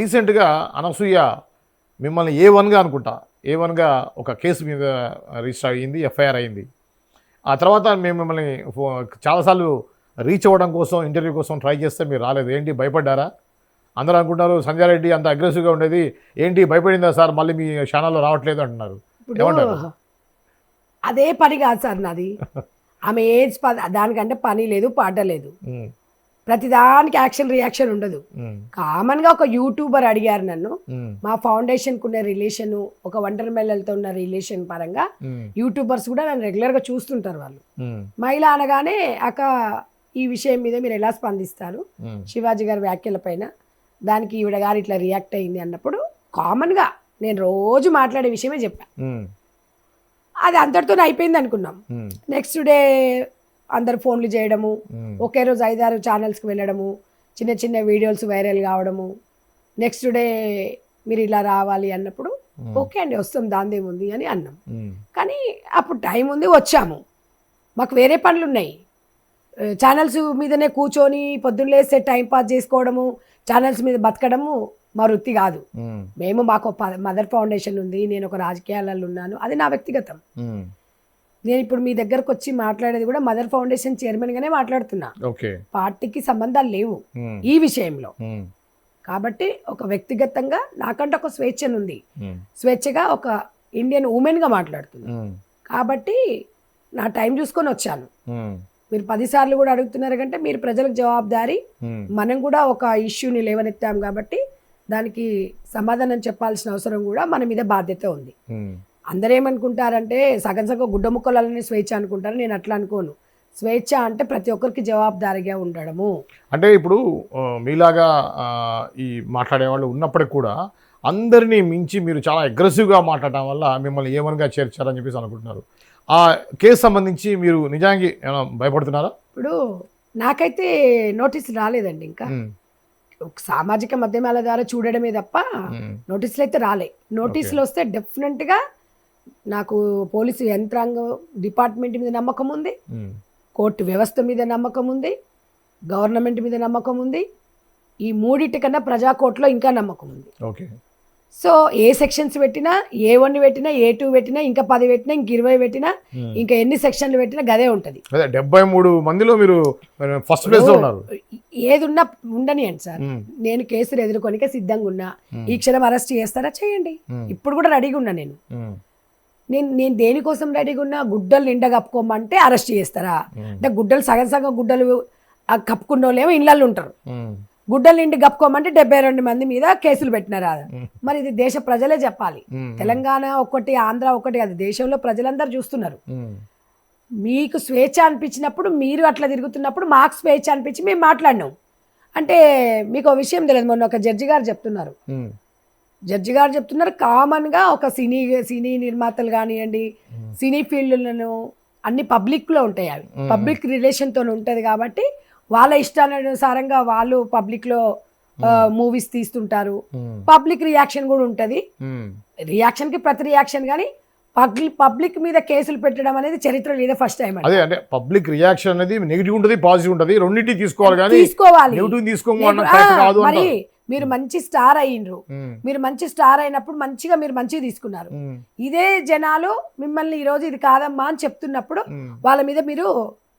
రీసెంట్గా అనసూయ మిమ్మల్ని A1గా అనుకుంటా A1గా ఒక కేసు మీద రిజిస్టర్ అయ్యింది, ఎఫ్ఐఆర్ అయింది. ఆ తర్వాత మేము మిమ్మల్ని చాలాసార్లు రీచ్ అవ్వడం కోసం ఇంటర్వ్యూ కోసం ట్రై చేస్తే మీరు రాలేదు. ఏంటి భయపడ్డారా? అందరూ అనుకుంటారు సంజయ్ రెడ్డి అంత అగ్రెసివ్గా ఉండేది, ఏంటి భయపడిందా సార్ మళ్ళీ మీ ఛానల్లో రావట్లేదు అంటున్నారు. ఏమంటారు? అదే పని కాదు సార్ నాది. ఆమె ఏజ్ దానికంటే పని లేదు, పాట లేదు. ప్రతిదానికి యాక్షన్ రియాక్షన్ ఉండదు. కామన్గా ఒక యూట్యూబర్ అడిగారు నన్ను, మా ఫౌండేషన్కు ఉన్న రిలేషన్, ఒక వండర్ మెల్లలతో ఉన్న రిలేషన్ పరంగా యూట్యూబర్స్ కూడా నన్ను రెగ్యులర్గా చూస్తుంటారు. వాళ్ళు మహిళ అనగానే అక్క ఈ విషయం మీద మీరు ఎలా స్పందిస్తారు, శివాజీ గారి వ్యాఖ్యల పైన దానికి ఈవిడ గారు ఇట్లా రియాక్ట్ అయింది అన్నప్పుడు కామన్గా నేను రోజు మాట్లాడే విషయమే చెప్పాను. అది అంతటితో అయిపోయింది అనుకున్నాం. నెక్స్ట్ డే అందరు ఫోన్లు చేయడము, ఒకే రోజు 5-6 ఛానల్స్కి వెళ్ళడము, చిన్న చిన్న వీడియోస్ వైరల్ కావడము. నెక్స్ట్ డే మీరు ఇలా రావాలి అన్నప్పుడు ఓకే అండి వస్తాం దాందేముంది అని అన్నాం. కానీ అప్పుడు టైం ఉంది, వచ్చాము. మాకు వేరే పనులు ఉన్నాయి. ఛానల్స్ మీదనే కూర్చొని పొద్దున్న లేస్తే టైం పాస్ చేసుకోవడము, ఛానల్స్ మీద బతకడము మా వృత్తి కాదు. మేము మాకు మదర్ ఫౌండేషన్ ఉంది, నేను ఒక రాజకీయాలలో ఉన్నాను, అది నా వ్యక్తిగతం. నేను ఇప్పుడు మీ దగ్గరకు వచ్చి మాట్లాడేది కూడా మదర్ ఫౌండేషన్ చైర్మన్ గానే మాట్లాడుతున్నా. పార్టీకి సంబంధాలు లేవు ఈ విషయంలో. కాబట్టి ఒక వ్యక్తిగతంగా నాకంటే ఒక స్వేచ్ఛ ఉంది, స్వేచ్ఛగా ఒక ఇండియన్ ఉమెన్ గా మాట్లాడుతున్నా. కాబట్టి నా టైం చూసుకొని వచ్చాను. మీరు 10 సార్లు కూడా అడుగుతున్నారు కంటే మీరు ప్రజలకు జవాబుదారీ. మనం కూడా ఒక ఇష్యూని లేవనెత్తాం కాబట్టి దానికి సమాధానం చెప్పాల్సిన అవసరం కూడా మన మీద బాధ్యత ఉంది. అందరూ ఏమనుకుంటారంటే సగం సగం గుడ్డ ముక్కలనే స్వేచ్ఛ అనుకుంటారు. నేను అట్లా అనుకోను. స్వేచ్ఛ అంటే ప్రతి ఒక్కరికి జవాబుదారీగా ఉండడము. అంటే ఇప్పుడు మీలాగా ఈ మాట్లాడే వాళ్ళు ఉన్నప్పటికి కూడా అందరినీ మించి మీరు చాలా అగ్రెసివ్గా మాట్లాడటం వల్ల మిమ్మల్ని A1గా చేర్చారని చెప్పేసి అనుకుంటున్నారు. ఆ కేసు సంబంధించి మీరు నిజానికి ఏమైనా భయపడుతున్నారా? ఇప్పుడు నాకైతే నోటీసులు రాలేదండి. ఇంకా సామాజిక మాధ్యమాల ద్వారా చూడడమే తప్ప నోటీసులు అయితే రాలే. నోటీసులు వస్తే డెఫినెట్గా నాకు పోలీసు యంత్రాంగం డిపార్ట్మెంట్ మీద నమ్మకం ఉంది, కోర్టు వ్యవస్థ మీద నమ్మకం ఉంది, గవర్నమెంట్ మీద నమ్మకం ఉంది. ఈ మూడింటి కన్నా ప్రజా కోర్టులో ఇంకా నమ్మకం ఉంది. సో ఏ సెక్షన్స్ పెట్టినా, A1 పెట్టినా, A2 పెట్టినా, ఇంకా 10 పెట్టినా, ఇంక 20 పెట్టినా, ఇంకా ఎన్ని సెక్షన్లు పెట్టినా గదే ఉంటుంది. 73 మందిలో మీరు ఫస్ట్ ప్లేస్ లో ఉన్నారు. ఏది ఉన్నా ఉండనియండి సార్, నేను కేసులు ఎదుర్కొనికే సిద్ధంగా ఉన్నా. ఈ క్షణం అరెస్ట్ చేస్తారా చేయండి, ఇప్పుడు కూడా రెడీగా ఉన్నా. నేను దేనికోసం రెడీగా ఉన్నా? గుడ్డలు నిండా కప్పుకోమంటే అరెస్ట్ చేస్తారా? అంటే గుడ్డలు సగం సగం గుడ్డలు కప్పుకున్న వాళ్ళేమో ఇళ్ళల్లో ఉంటారు. గుడ్డలు నిండి కప్పుకోమంటే 72 మంది మీద కేసులు పెట్టినారా? మరి ఇది దేశ ప్రజలే చెప్పాలి. తెలంగాణ ఒకటి, ఆంధ్ర ఒకటి, అది దేశంలో ప్రజలందరూ చూస్తున్నారు. మీకు స్వేచ్ఛ అనిపించినప్పుడు, మీరు అట్లా తిరుగుతున్నప్పుడు మాకు స్వేచ్ఛ అనిపించి మేము మాట్లాడినాం. అంటే మీకు ఒక విషయం తెలియదు, మొన్న ఒక జడ్జి గారు చెప్తున్నారు కామన్గా ఒక సినీ నిర్మాతలు కానివ్వండి, సినీ ఫీల్డ్లను అన్ని పబ్లిక్లో ఉంటాయి. అవి పబ్లిక్ రిలేషన్తో ఉంటుంది కాబట్టి వాళ్ళ ఇష్టానుసారంగా వాళ్ళు పబ్లిక్లో మూవీస్ తీస్తుంటారు. పబ్లిక్ రియాక్షన్ కూడా ఉంటుంది. రియాక్షన్కి ప్రతి రియాక్షన్, కానీ పబ్లిక్ మీద కేసులు పెట్టడం అనేది చరిత్రలో ఇదే ఫస్ట్ టైం. అదే అంటే పబ్లిక్ రియాక్షన్ అనేది నెగిటివ్ ఉంటుంది, పాజిటివ్ ఉంటుంది, రెండింటి తీసుకోవాలి. మరి మీరు మంచి స్టార్ అయ్యిండ్రు, మీరు మంచి స్టార్ అయినప్పుడు మంచిగా తీసుకున్నారు. ఇదే జనాలు మిమ్మల్ని ఈరోజు ఇది కాదమ్మా అని చెప్తున్నప్పుడు వాళ్ళ మీద మీరు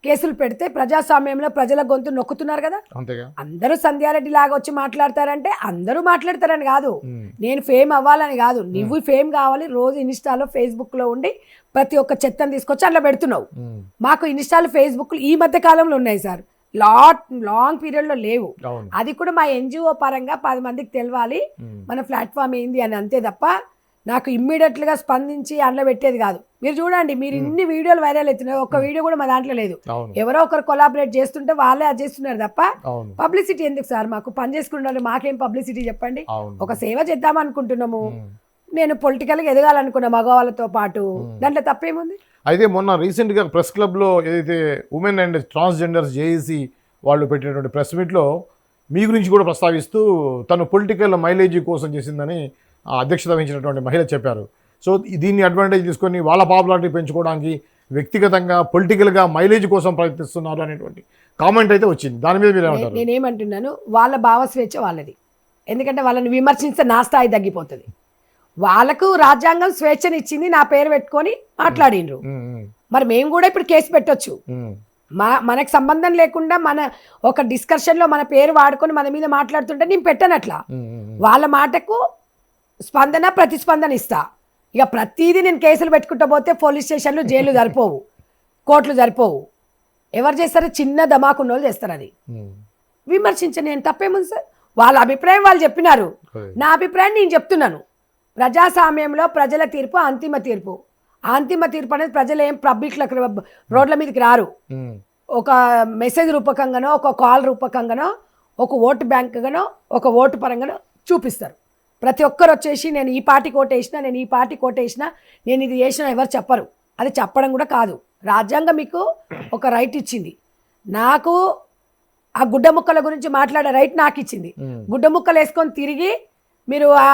కేసులు పెడితే ప్రజాస్వామ్యంలో ప్రజల గొంతు నొక్కుతున్నారు కదా. అందరూ సంధ్యారెడ్డి లాగా వచ్చి మాట్లాడతారంటే అందరూ మాట్లాడతారని కాదు, నేను ఫేమ్ అవ్వాలని కాదు. నువ్వు ఫేమ్ కావాలి, రోజు ఇన్స్టాలో ఫేస్బుక్ లో ఉండి ప్రతి ఒక్క చెత్తను తీసుకొచ్చి అట్లా పెడుతున్నావు. మాకు ఇన్స్టాలో ఫేస్బుక్ ఈ మధ్య కాలంలో ఉన్నాయి సార్, లాంగ్ పీరియడ్ లో లేవు. అది కూడా మా NGO పరంగా 10 మందికి తెలవాలి మన ప్లాట్ఫామ్ ఏంది అని, అంతే తప్ప నాకు ఇమ్మీడియట్ గా స్పందించి అందులో పెట్టేది కాదు. మీరు చూడండి, మీరు ఇన్ని వీడియోలు వైరల్ అవుతున్నాయి, ఒక్క వీడియో కూడా మా దాంట్లో లేదు. ఎవరో ఒకరు కొలాబరేట్ చేస్తుంటే వాళ్ళే అది చేస్తున్నారు తప్ప పబ్లిసిటీ ఎందుకు సార్? మాకు పని చేసుకుంటే మాకేం పబ్లిసిటీ చెప్పండి? ఒక సేవ చేద్దాం అనుకుంటున్నాము. నేను పొలిటికల్గా ఎదగాలనుకున్న మగవాళ్ళతో పాటు, దాంట్లో తప్పేముంది? అయితే మొన్న రీసెంట్గా ప్రెస్ క్లబ్లో ఏదైతే ఉమెన్ అండ్ ట్రాన్స్జెండర్స్ JAC వాళ్ళు పెట్టినటువంటి ప్రెస్ మీట్లో మీ గురించి కూడా ప్రస్తావిస్తూ తను పొలిటికల్ మైలేజీ కోసం చేసిందని అధ్యక్షత వహించినటువంటి మహిళ చెప్పారు. సో దీన్ని అడ్వాంటేజ్ తీసుకొని వాళ్ళ పాపులారిటీ పెంచుకోవడానికి వ్యక్తిగతంగా పొలిటికల్గా మైలేజ్ కోసం ప్రయత్నిస్తున్నారు అనేటువంటి కామెంట్ అయితే వచ్చింది. దాని మీద మీరు ఏమంటారు? నేనేమంటున్నాను, వాళ్ళ భావ స్వేచ్ఛ వాళ్ళది. ఎందుకంటే వాళ్ళని విమర్శిస్తే నా స్థాయి తగ్గిపోతుంది. వాళ్ళకు రాజ్యాంగం స్వేచ్ఛనిచ్చింది, నా పేరు పెట్టుకొని మాట్లాడిండ్రు. మరి మేము కూడా ఇప్పుడు కేసు పెట్టొచ్చు. మనకు సంబంధం లేకుండా మన ఒక డిస్కషన్లో మన పేరు వాడుకొని మన మీద మాట్లాడుతుంటే నేను పెట్టనట్లా. వాళ్ళ మాటకు స్పందన ప్రతిస్పందన ఇస్తా. ఇక ప్రతిదీ నేను కేసులు పెట్టుకుంటూ పోతే పోలీస్ స్టేషన్లు జైలు సరిపోవు, కోర్టులు సరిపోవు. ఎవరు చేస్తారో చిన్న ధమాకున్న వాళ్ళు చేస్తారు. అది విమర్శించని నేను తప్పేముంది సార్? వాళ్ళ అభిప్రాయం వాళ్ళు చెప్పినారు, నా అభిప్రాయం నేను చెప్తున్నాను. ప్రజాస్వామ్యంలో ప్రజల తీర్పు అంతిమ తీర్పు. ఆ అంతిమ తీర్పు అనేది ప్రజలు ఏం పబ్లిక్లకు రోడ్ల మీదకి రారు. ఒక మెసేజ్ రూపకంగానో, ఒక కాల్ రూపకంగానో, ఒక ఓటు బ్యాంకుగానో, ఒక ఓటు పరంగానో చూపిస్తారు. ప్రతి ఒక్కరు వచ్చేసి నేను ఈ పార్టీ కోటేసినా, నేను ఈ పార్టీ కోటేసినా, నేను ఇది చేసినా ఎవరు చెప్పరు. అది చెప్పడం కూడా కాదు. రాజ్యాంగం మీకు ఒక రైట్ ఇచ్చింది. నాకు ఆ గుడ్డ ముక్కల గురించి మాట్లాడే రైట్ నాకు ఇచ్చింది. గుడ్డ ముక్కలు వేసుకొని తిరిగి మీరు ఆ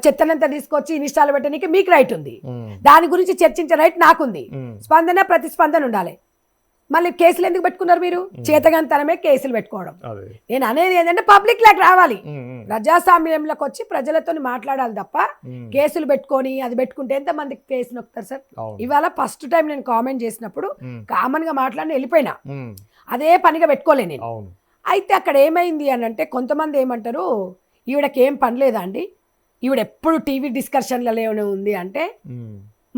చెత్తనంతా తీసుకొచ్చి ఇన్స్టాల్ పెట్టడానికి మీకు రైట్ ఉంది. దాని గురించి చర్చించే రైట్ నాకుంది. స్పందన ప్రతిస్పందన ఉండాలి. మళ్ళీ కేసులు ఎందుకు పెట్టుకున్నారు మీరు? చేతగానితనమే కేసులు పెట్టుకోవడం. నేను అనేది ఏంటంటే పబ్లిక్ లాగా రావాలి, ప్రజాస్వామ్యంలోకి వచ్చి ప్రజలతో మాట్లాడాలి తప్ప కేసులు పెట్టుకొని అది పెట్టుకుంటే ఎంతమందికి కేసు నొక్కుతారు సార్? ఇవాళ ఫస్ట్ టైం నేను కామెంట్ చేసినప్పుడు కామన్ గా మాట్లాడి వెళ్ళిపోయినా, అదే పనిగా పెట్టుకోలే నేను. అయితే అక్కడ ఏమైంది అని అంటే కొంతమంది ఏమంటారు, ఈవిడకి ఏం పని లేదా అండి, ఈవిడ ఎప్పుడు టీవీ డిస్కషన్లలో ఉంది అంటే,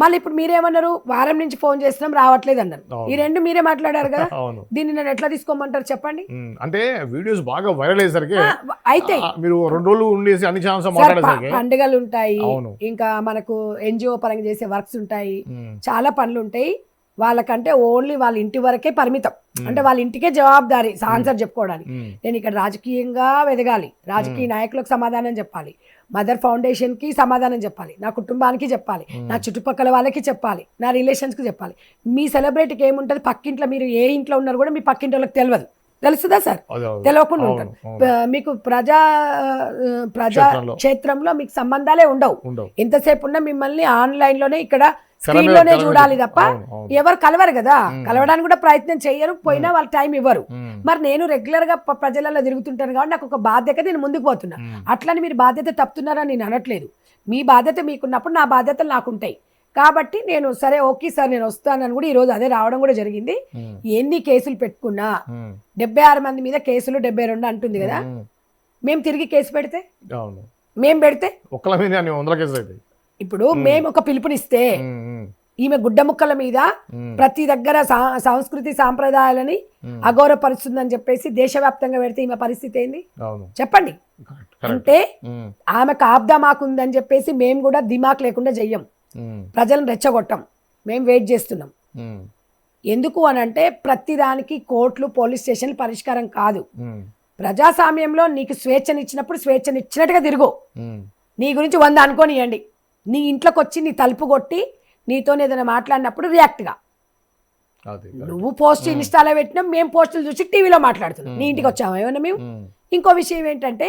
మళ్ళీ ఇప్పుడు మీరేమన్నారు, వారం నుంచి ఫోన్ చేస్తున్నాం రావట్లేదు అన్నారు. ఈ రెండు మీరే మాట్లాడారు కదా, దీన్ని నేను ఎట్లా తీసుకోమంటారు చెప్పండి? అంటే వీడియోస్ బాగా వైరల్ అయ్యేసరికి అయితే మీరు 2 రోజులు ఉండేసి అన్ని ఛానల్స్ మాట్లాడేసరికి పండుగలు ఉంటాయి, ఇంకా మనకు ఎన్జిఓ పరంగా చేసే వర్క్స్ ఉంటాయి, చాలా పనులు ఉంటాయి. వాళ్ళకంటే ఓన్లీ వాళ్ళ ఇంటి వరకే పరిమితం. అంటే వాళ్ళ ఇంటికే జవాబుదారీ ఆన్సర్ చెప్పుకోవడానికి. నేను ఇక్కడ రాజకీయంగా ఎదగాలి, రాజకీయ నాయకులకు సమాధానం చెప్పాలి, మదర్ ఫౌండేషన్కి సమాధానం చెప్పాలి, నా కుటుంబానికి చెప్పాలి, నా చుట్టుపక్కల వాళ్ళకి చెప్పాలి, నా రిలేషన్స్కి చెప్పాలి. మీ సెలబ్రిటీకి ఏముంటుంది, పక్కింట్లో మీరు ఏ ఇంట్లో ఉన్నారు కూడా మీ పక్కింటి వాళ్ళకి తెలియదు, తెలుస్తుందా సార్? తెలియకుండా ఉంటుంది. మీకు ప్రజా క్షేత్రంలో మీకు సంబంధాలే ఉండవు. ఎంతసేపు ఉన్నా మిమ్మల్ని ఆన్లైన్లోనే ఇక్కడ స్క్రీన్ లోనే చూడాలి తప్ప ఎవరు కలవరు కదా, కలవడానికి కూడా ప్రయత్నం చేయరు, పోయినా వాళ్ళ టైం ఇవ్వరు. మరి నేను రెగ్యులర్ గా ప్రజలలో తిరుగుతుంటాను కాబట్టి నాకు ఒక బాధ్యత, నేను ముందుకు పోతున్నా. అట్లని మీరు బాధ్యత తప్పుతున్నారని నేను అనట్లేదు. మీ బాధ్యత మీకున్నప్పుడు నా బాధ్యతలు నాకుంటాయి. కాబట్టి నేను సరే ఓకే సార్ నేను వస్తానని కూడా ఈరోజు అదే రావడం కూడా జరిగింది. ఎన్ని కేసులు పెట్టుకున్నా 76 మంది మీద కేసులు 72 అంటుంది కదా, మేము తిరిగి కేసు పెడితే మేము పెడితే ఇప్పుడు మేము ఒక పిలుపునిస్తే ఈమె గుడ్డ ముక్కల మీద ప్రతి దగ్గర సంస్కృతి సాంప్రదాయాలని అగౌరవపరుస్తుందని చెప్పేసి దేశవ్యాప్తంగా పెడితే ఈమె పరిస్థితి ఏంది చెప్పండి? అంటే ఆమెకు ఆబ్దా మాకుందని చెప్పేసి మేము కూడా దిమాక్ లేకుండా చెయ్యం, ప్రజలను రెచ్చగొట్టం, మేము వెయిట్ చేస్తున్నాం. ఎందుకు అని అంటే ప్రతిదానికి కోర్టులు పోలీస్ స్టేషన్లు పరిష్కారం కాదు. ప్రజాస్వామ్యంలో నీకు స్వేచ్ఛనిచ్చినప్పుడు స్వేచ్ఛనిచ్చినట్టుగా తిరుగు. నీ గురించి 100 అనుకోనియండి, నీ ఇంట్లోకి వచ్చి నీ తలుపు కొట్టి నీతో ఏదైనా మాట్లాడినప్పుడు రియాక్ట్గా నువ్వు పోస్ట్ ఇన్స్టాలో పెట్టినా మేము పోస్టులు చూసి టీవీలో మాట్లాడుతున్నాం, నీ ఇంటికి వచ్చాము ఏమన్నా మేము. ఇంకో విషయం ఏంటంటే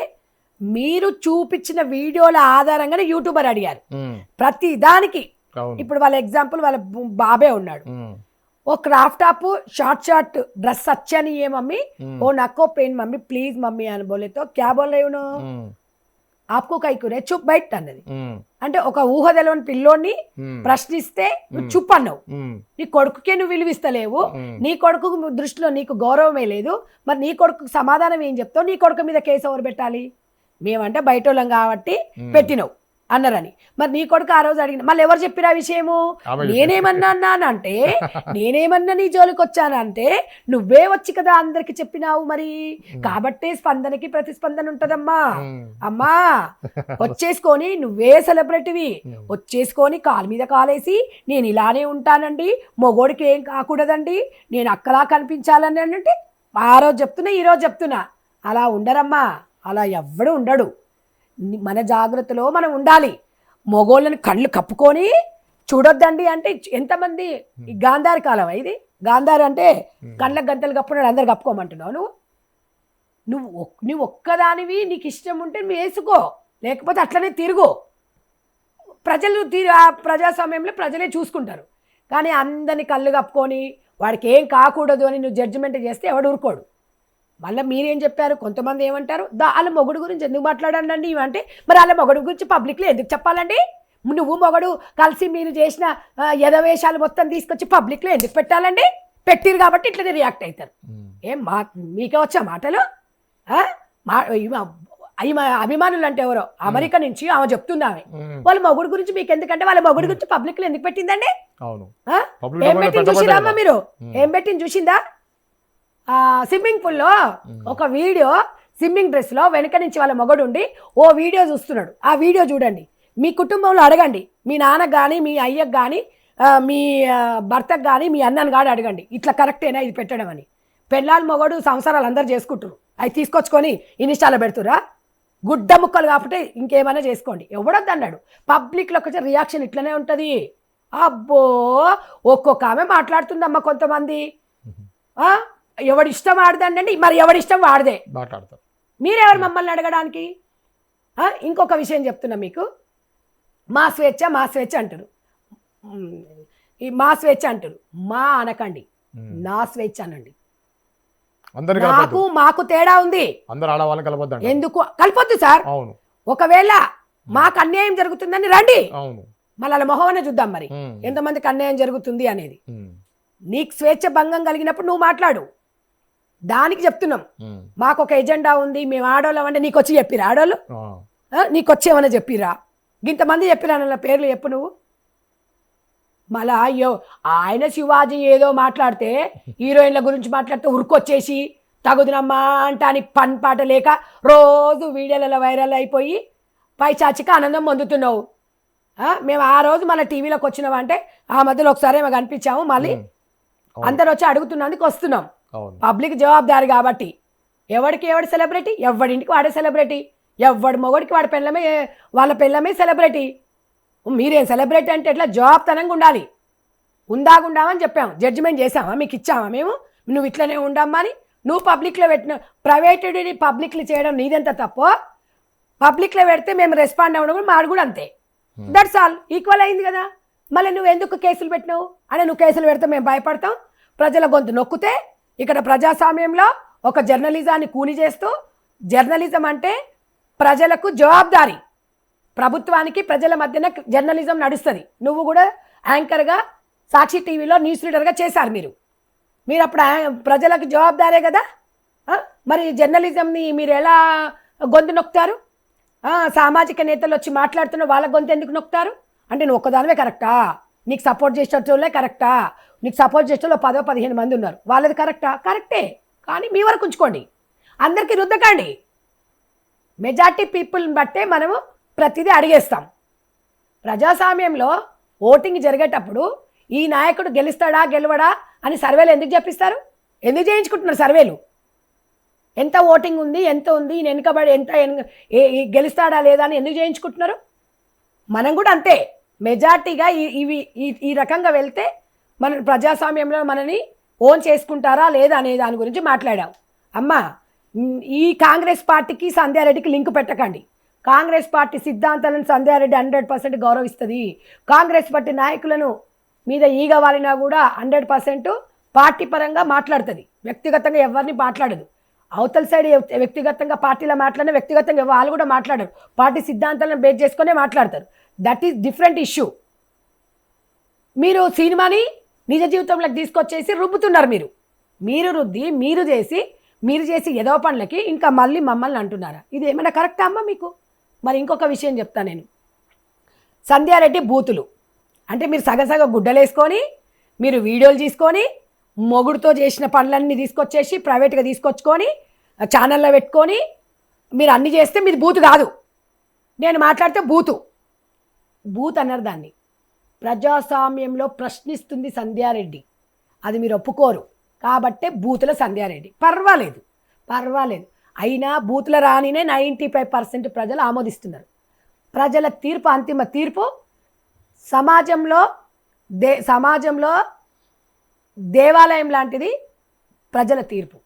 మీరు చూపించిన వీడియోల ఆధారంగానే యూట్యూబర్ అడిగారు ప్రతి దానికి. ఇప్పుడు వాళ్ళ ఎగ్జాంపుల్ వాళ్ళ బాబే ఉన్నాడు, ఓ క్రాఫ్ట్ టాప్ షార్ట్ డ్రెస్ अच्छा नहीं है मम्मी, ओ नको पेन मम्मी प्लीज मम्मी అని बोले तो क्या बोल रहे हो आपको कई कुरे चुप बैठ అన్నది. అంటే ఒక ఊహ తెలియని పిల్లోని ప్రశ్నిస్తే నువ్వు చుప్ అన్నావు. నీ కొడుకుకే నువ్వు విలువిస్తలేవు, నీ కొడుకు దృష్టిలో నీకు గౌరవమే లేదు, మరి నీ కొడుకు సమాధానం ఏం చెప్తావు? నీ కొడుకు మీద కేసు ఎవరు పెట్టాలి? మేమంటే బయట వాళ్ళం కాబట్టి పెట్టినావు అన్నారని. మరి నీ కొడుకు ఆ రోజు అడిగిన మళ్ళీ ఎవరు చెప్పిన విషయము? నేనేమన్నానంటే నేనేమన్నా నీ జోలికి వచ్చానంటే నువ్వే వచ్చి కదా అందరికి చెప్పినావు మరి. కాబట్టే స్పందనకి ప్రతిస్పందన ఉంటదమ్మా. అమ్మా వచ్చేసుకొని నువ్వే సెలబ్రిటీవి, వచ్చేసుకొని కాలు మీద కాలేసి నేను ఇలానే ఉంటానండి, మొగోడికి ఏం కాకూడదండి, నేను అక్కలా కనిపించాలని అంటే ఆ రోజు చెప్తున్నా ఈ రోజు చెప్తున్నా. అలా ఉండరమ్మా, అలా ఎవ్వడు ఉండడు. మన జాగ్రత్తలో మనం ఉండాలి. మొగోళ్ళని కళ్ళు కప్పుకొని చూడొద్దండి అంటే ఎంతమంది? ఈ గాంధారి కాలం ఇది. గాంధారి అంటే కళ్ళకు గంటలు కప్పున్నాడు, అందరు కప్పుకోమంటున్నావు. నువ్వు ఒక్కదానివి, నీకు ఇష్టం ఉంటే నువ్వు వేసుకో, లేకపోతే అట్లనే తిరుగు. ప్రజలు ఆ ప్రజాస్వామ్యంలో ప్రజలే చూసుకుంటారు. కానీ అందరిని కళ్ళు కప్పుకొని వాడికి ఏం కాకూడదు అని నువ్వు జడ్జిమెంట్ చేస్తే ఎవడు ఊరుకోడు. మళ్ళీ మీరేం చెప్పారు, కొంతమంది ఏమంటారు వాళ్ళ మొగుడు గురించి ఎందుకు మాట్లాడండి అంటే, మరి వాళ్ళ మొగుడు గురించి పబ్లిక్లో ఎందుకు చెప్పాలండి? నువ్వు మొగుడు కలిసి మీరు చేసిన యథవేషాలు మొత్తం తీసుకొచ్చి పబ్లిక్లో ఎందుకు పెట్టాలండి? పెట్టిరు కాబట్టి ఇట్లనే రియాక్ట్ అవుతారు. ఏం మీకే వచ్చా మాటలు? అభిమానులు అంటే ఎవరో అమెరికా నుంచి ఆమె చెప్తున్నామే, వాళ్ళ మొగుడు గురించి మీకు ఎందుకంటే వాళ్ళ మొగుడు గురించి పబ్లిక్లో ఎందుకు పెట్టిందండి? ఏం పెట్టింది చూసిరామ్మా మీరు? ఏం పెట్టింది చూసిందా? స్విమ్మింగ్ పూల్లో ఒక వీడియో, స్విమ్మింగ్ డ్రెస్లో వెనక నుంచి వాళ్ళ మొగుడు ఉండి ఓ వీడియో చూస్తున్నాడు. ఆ వీడియో చూడండి, మీ కుటుంబంలో అడగండి, మీ నాన్నకు కానీ మీ అయ్యకు కానీ మీ భర్తకు కానీ మీ అన్నను కానీ అడగండి, ఇట్లా కరెక్టేనా ఇది పెట్టడం అని. పెళ్ళాలు మొగడు సంసారాలు అందరూ చేసుకుంటారు, అవి తీసుకొచ్చుకొని ఇన్స్టాలో పెడుతురా? గుడ్డ ముక్కలు కాబట్టి ఇంకేమైనా చేసుకోండి, ఎవడొద్దు అన్నాడు. పబ్లిక్లో కొంచెం రియాక్షన్ ఇట్లనే ఉంటుంది. అబ్బో ఒక్కొక్క ఆమె మాట్లాడుతుందమ్మా. కొంతమంది ఎవడి ఇష్టం ఆడదండి, మరి ఎవడి ఇష్టం వాడదే మాట్లాడతారు. మీరెవరు మమ్మల్ని అడగడానికి? ఇంకొక విషయం చెప్తున్నా మీకు, మా స్వేచ్ఛ మా స్వేచ్ఛ అంటారు. ఈ మా స్వేచ్ఛ అంటారు, మా అనకండి, నా స్వేచ్ఛ అనండి. నాకు మాకు తేడా ఉంది. ఎందుకు కలపొద్దు సార్? ఒకవేళ మాకు అన్యాయం జరుగుతుందని రండి, మళ్ళీ మొహమనే చూద్దాం మరి ఎంతమందికి అన్యాయం జరుగుతుంది అనేది. నీకు స్వేచ్ఛ భంగం కలిగినప్పుడు నువ్వు మాట్లాడు, దానికి చెప్తున్నాం. మాకు ఒక ఎజెండా ఉంది, మేము ఆడోళ్ళం అంటే నీకు వచ్చి చెప్పిరా? ఆడోళ్ళు నీకు వచ్చి ఏమన్నా చెప్పిరా? ఇంతమంది చెప్పిరా అన్న పేర్లు చెప్పు నువ్వు. మళ్ళా అయ్యో ఆయన శివాజీ ఏదో మాట్లాడితే, హీరోయిన్ల గురించి మాట్లాడితే ఉరుకొచ్చేసి తగుదునమ్మా అంటాని పని పాట లేక రోజు వీడియోలలో వైరల్ అయిపోయి పైచాచిక ఆనందం పొందుతున్నావు. మేము ఆ రోజు మన టీవీలోకి వచ్చినామంటే ఆ మధ్యలో ఒకసారి ఏమో కనిపించాము, మళ్ళీ అందరు వచ్చి అడుగుతున్నందుకు వస్తున్నాం. పబ్లిక్ జవాబుదారి కాబట్టి ఎవడికి ఎవడు సెలబ్రిటీ, ఎవడింటికి వాడే సెలబ్రిటీ, ఎవడి మొగడికి వాడి పెళ్ళమే వాళ్ళ పెళ్ళమే సెలబ్రిటీ. మీరేం సెలబ్రిటీ అంటే ఎట్లా? జవాబుతనంగా ఉండాలి. ఉందాగుండామని చెప్పాము, జడ్జిమెంట్ చేసామా, మీకు ఇచ్చామా మేము నువ్వు ఇట్లనే ఉండమ్మా అని? నువ్వు పబ్లిక్లో పెట్టిన ప్రైవేటుని పబ్లిక్లు చేయడం నీదెంత తప్పో, పబ్లిక్లో పెడితే మేము రెస్పాండ్ అవ్వడం మాడు కూడా అంతే. దట్స్ ఆల్, ఈక్వల్ అయింది కదా. మళ్ళీ నువ్వు ఎందుకు కేసులు పెట్టినావు అని, నువ్వు కేసులు పెడితే మేము భయపడతాం. ప్రజల గొంతు నొక్కితే ఇక్కడ ప్రజాస్వామ్యంలో ఒక జర్నలిజాన్ని కూని చేస్తూ, జర్నలిజం అంటే ప్రజలకు జవాబుదారీ, ప్రభుత్వానికి ప్రజల మధ్యన జర్నలిజం నడుస్తుంది. నువ్వు కూడా యాంకర్గా సాక్షి టీవీలో న్యూస్ రీడర్గా చేశారు మీరు అప్పుడు ప్రజలకు జవాబుదారే కదా. మరి జర్నలిజంని మీరు ఎలా గొంతు నొక్కుతారు? సామాజిక నేతలు వచ్చి మాట్లాడుతున్న వాళ్ళ గొంతు ఎందుకు నొక్కుతారు? అంటే నువ్వు ఒక్కదానివే కరెక్టా? నీకు సపోర్ట్ చేసేటోళ్ళే కరెక్టా? నీకు సపోర్ట్ చేసేటోళ్ళు 10-15 మంది ఉన్నారు, వాళ్ళది కరెక్టా? కరెక్టే, కానీ మీ వరకు ఉంచుకోండి, అందరికీ రుద్దకండి. మెజార్టీ పీపుల్ని బట్టే మనము ప్రతిదీ అడిగేస్తాం. ప్రజాస్వామ్యంలో ఓటింగ్ జరిగేటప్పుడు ఈ నాయకుడు గెలుస్తాడా గెలవడా అని సర్వేలు ఎందుకు చెప్పిస్తారు? ఎందుకు చేయించుకుంటున్నారు సర్వేలు? ఎంత ఓటింగ్ ఉంది, ఎంత ఉంది, వెనుకబడి ఎంత గెలుస్తాడా లేదా అని ఎందుకు చేయించుకుంటున్నారు? మనం కూడా అంతే, మెజార్టీగా ఈ రకంగా వెళ్తే మన ప్రజాస్వామ్యంలో మనని ఓన్ చేసుకుంటారా లేదా అనే దాని గురించి మాట్లాడాం. అమ్మా, ఈ కాంగ్రెస్ పార్టీకి సంధ్యారెడ్డికి లింక్ పెట్టకండి. కాంగ్రెస్ పార్టీ సిద్ధాంతాలను సంధ్యారెడ్డి 100% గౌరవిస్తుంది. కాంగ్రెస్ పార్టీ నాయకులను మీద ఈగ వాలినా కూడా 100% పార్టీ పరంగా మాట్లాడుతుంది, వ్యక్తిగతంగా ఎవరిని మాట్లాడదు. అవతల సైడ్ వ్యక్తిగతంగా పార్టీలో మాట్లాడిన వ్యక్తిగతంగా వాళ్ళు కూడా మాట్లాడరు, పార్టీ సిద్ధాంతాలను బేస్ చేసుకునే మాట్లాడతారు. That is different issue. మీరు సినిమాని నిజ జీవితంలోకి తీసుకొచ్చేసి రుబ్బుతున్నారు. మీరు రుద్ది మీరు చేసి ఏదో పనులకి ఇంకా మళ్ళీ మమ్మల్ని అంటున్నారా? ఇది ఏమైనా కరెక్టా అమ్మా మీకు? మరి ఇంకొక విషయం చెప్తా నేను. సంధ్యారెడ్డి బూతులు అంటే మీరు సగసగ గుడ్డలు వేసుకొని, మీరు వీడియోలు తీసుకొని, మొగుడుతో చేసిన పనులన్నీ తీసుకొచ్చేసి ప్రైవేట్గా తీసుకొచ్చుకొని ఛానల్లో పెట్టుకొని మీరు అన్నీ చేస్తే మీది బూతు కాదు. నేను మాట్లాడితే బూత్ అన్నారు దాన్ని. ప్రజాస్వామ్యంలో ప్రశ్నిస్తుంది సంధ్యారెడ్డి, అది మీరు ఒప్పుకోరు కాబట్టే బూతుల సంధ్యారెడ్డి. పర్వాలేదు. అయినా బూతుల రానినే 95% ప్రజలు ఆమోదిస్తున్నారు. ప్రజల తీర్పు, అంతిమ తీర్పు సమాజంలో దేవాలయం లాంటిది ప్రజల తీర్పు.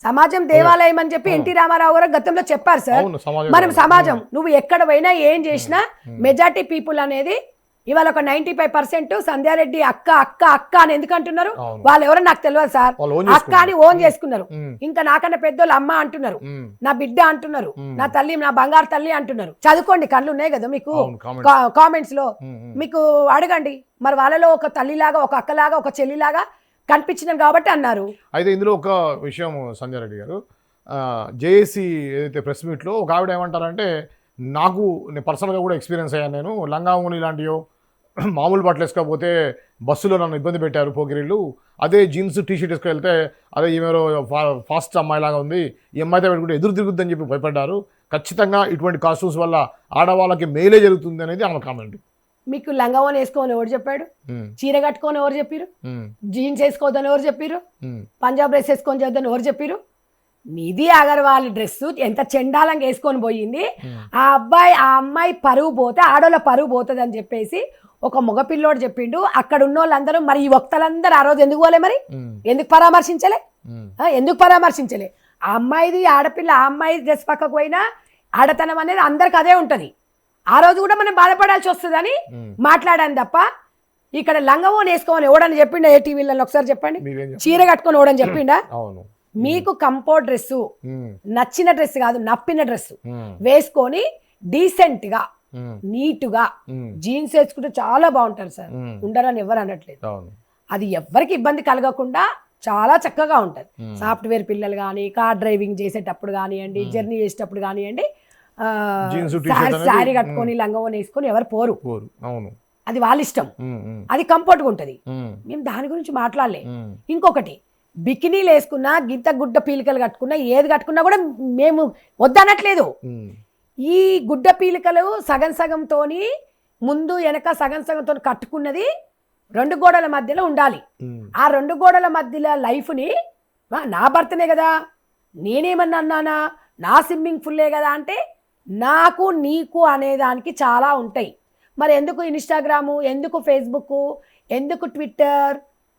సమాజం దేవాలయం అని చెప్పి ఎన్టీ రామారావు గారు గతంలో చెప్పారు సార్. మనం సమాజం, నువ్వు ఎక్కడ పోయినా ఏం చేసినా మెజార్టీ పీపుల్ అనేది ఇవాళ ఒక 95% సంధ్యారెడ్డి అక్క అక్క అక్క అని ఎందుకు అంటున్నారు? అవును. వాళ్ళు ఎవరో నాకు తెలియదు సార్, వాళ్ళు own అక్క అని ఓన్ చేసుకున్నారు. ఉమ్, ఇంకా నాకన్నా పెద్దోళ్ళు అమ్మ అంటున్నారు, ఉమ్, నా బిడ్డ అంటున్నారు, ఉమ్. నా తల్లి నా బంగారు తల్లి అంటున్నారు. చదువుకోండి, కళ్ళు ఉన్నాయి కదా మీకు, అవును, comments. కామెంట్స్ లో ఉమ్, ఉమ్. మీకు అడగండి. మరి వాళ్ళలో ఒక తల్లిలాగా ఒక అక్కలాగా ఒక చెల్లిలాగా కనిపించినాను కాబట్టి అన్నారు. అయితే ఇందులో ఒక విషయం సంజయ్ రెడ్డి గారు, జేఏసీ ఏదైతే ప్రెస్ మీట్లో ఒక ఆవిడ ఏమంటారంటే, నాకు నేను పర్సనల్గా కూడా ఎక్స్పీరియన్స్ అయ్యాను, నేను లంగావుని ఇలాంటివో మామూలు బట్టలు వేసుకోకపోతే బస్సులో నన్ను ఇబ్బంది పెట్టారు పోకిరీళ్ళు, అదే జీన్స్ టీషర్ట్ వేసుకెళ్తే అదే ఈమెలో ఫాస్ట్ అమ్మాయిలాగా ఉంది, ఈ అమ్మాయితో పెట్టుకుంటే ఎదురు తిరుగుద్దని చెప్పి భయపడ్డారు. ఖచ్చితంగా ఇటువంటి కాస్ట్యూమ్స్ వల్ల ఆడవాళ్ళకి మేలే జరుగుతుంది అనేది ఆమె కామెంట్. మీకు లంగావోని వేసుకోని ఎవరు చెప్పాడు? చీర కట్టుకొని ఎవరు చెప్పారు? జీన్స్ వేసుకోవద్దని ఎవరు చెప్పారు? పంజాబ్ డ్రెస్ వేసుకొని చేద్దని ఎవరు చెప్పారు? నిధి అగర్వాల్ డ్రెస్ ఎంత చెండాలంగా వేసుకొని పోయింది. ఆ అమ్మాయి పరువు పోతే ఆడోళ్ళ పరువు పోతుంది అని చెప్పేసి ఒక మగపిల్లోడు చెప్పిండు. అక్కడ ఉన్న వాళ్ళందరూ మరి ఈ వక్తలందరూ ఆ రోజు ఎందుకు పోలే? మరి ఎందుకు పరామర్శించలే? ఎందుకు పరామర్శించలే? ఆ అమ్మాయిది ఆడపిల్ల, ఆ అమ్మాయి డ్రెస్ పక్కకు పోయినా ఆడతనం అనేది అందరికి అదే ఉంటది. ఆ రోజు కూడా మనం బాధపడాల్సి వస్తుందని మాట్లాడాను తప్ప ఇక్కడ లంగవోని వేసుకోమని ఎవడని చెప్పిండా? ఏ టీవీలలో ఒకసారి చెప్పండి. చీర కట్టుకొని ఎవడని చెప్పిండా? మీకు కంఫర్ట్ డ్రెస్, నచ్చిన డ్రెస్ కాదు నప్పిన డ్రెస్ వేసుకొని డీసెంట్ గా నీట్ గా జీన్స్ వేసుకుంటే చాలా బాగుంటారు సార్, ఉండరని ఎవరు అనట్లేదు. అది ఎవరికి ఇబ్బంది కలగకుండా చాలా చక్కగా ఉంటది. సాఫ్ట్వేర్ పిల్లలు కానీ, కార్ డ్రైవింగ్ చేసేటప్పుడు కానివ్వండి, జర్నీ చేసేటప్పుడు కానివ్వండి, శారీ కట్టుకొని లంగవోని వేసుకొని ఎవరు పోరు. అది వాళ్ళ ఇష్టం, అది కంఫర్ట్గా ఉంటది. మేము దాని గురించి మాట్లాడలే. ఇంకొకటి, బికినీలు వేసుకున్నా, గింత గుడ్డ పీలికలు కట్టుకున్నా, ఏది కట్టుకున్నా కూడా మేము వద్దనట్లేదు. ఈ గుడ్డ పీలికలు సగం సగంతోని ముందు వెనక సగం సగంతో కట్టుకున్నది 2 గోడల మధ్యలో ఉండాలి. ఆ 2 గోడల మధ్యలో లైఫ్ని నా భర్తనే కదా, నేనేమన్నా అన్నానా, నా స్విమ్మింగ్ పూల్లే కదా అంటే నాకు నీకు అనేదానికి చాలా ఉంటాయి. మరి ఎందుకు ఇన్స్టాగ్రాము, ఎందుకు ఫేస్బుక్, ఎందుకు ట్విట్టర్,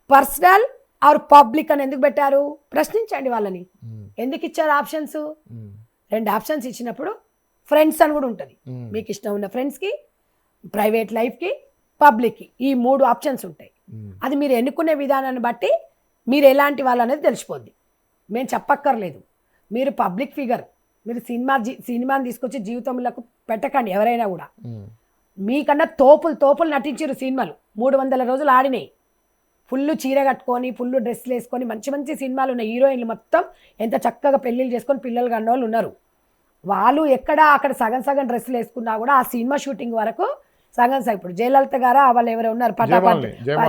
పర్సనల్ ఆర్ పబ్లిక్ అని ఎందుకు పెట్టారు? ప్రశ్నించండి వాళ్ళని. ఎందుకు ఇచ్చారు ఆప్షన్స్? 2 ఆప్షన్స్ ఇచ్చినప్పుడు ఫ్రెండ్స్ అని కూడా ఉంటుంది. మీకు ఇష్టం ఉన్న ఫ్రెండ్స్కి, ప్రైవేట్ లైఫ్కి, పబ్లిక్కి, ఈ 3 ఆప్షన్స్ ఉంటాయి. అది మీరు ఎన్నుకునే విధానాన్ని బట్టి మీరు ఎలాంటి వాళ్ళు అనేది తెలిసిపోద్ది. మేము చెప్పక్కర్లేదు. మీరు పబ్లిక్ ఫిగర్, మీరు సినిమాని తీసుకొచ్చి జీవితంలోకి పెట్టకండి. ఎవరైనా కూడా మీకన్నా తోపులు నటించారు సినిమాలు, 300 రోజులు ఆడినాయి. ఫుల్ చీర కట్టుకొని, ఫుల్ డ్రెస్లు వేసుకొని, మంచి మంచి సినిమాలు ఉన్నాయి. హీరోయిన్లు మొత్తం ఎంత చక్కగా పెళ్ళిళ్ళు చేసుకొని పిల్లలు కన్న వాళ్ళు ఉన్నారు. వాళ్ళు అక్కడ సగం సగం డ్రెస్సులు వేసుకున్నా కూడా ఆ సినిమా షూటింగ్ వరకు సగం సగం. ఇప్పుడు జయలలిత గారా వాళ్ళు ఎవరు ఉన్నారు, పటాపాట్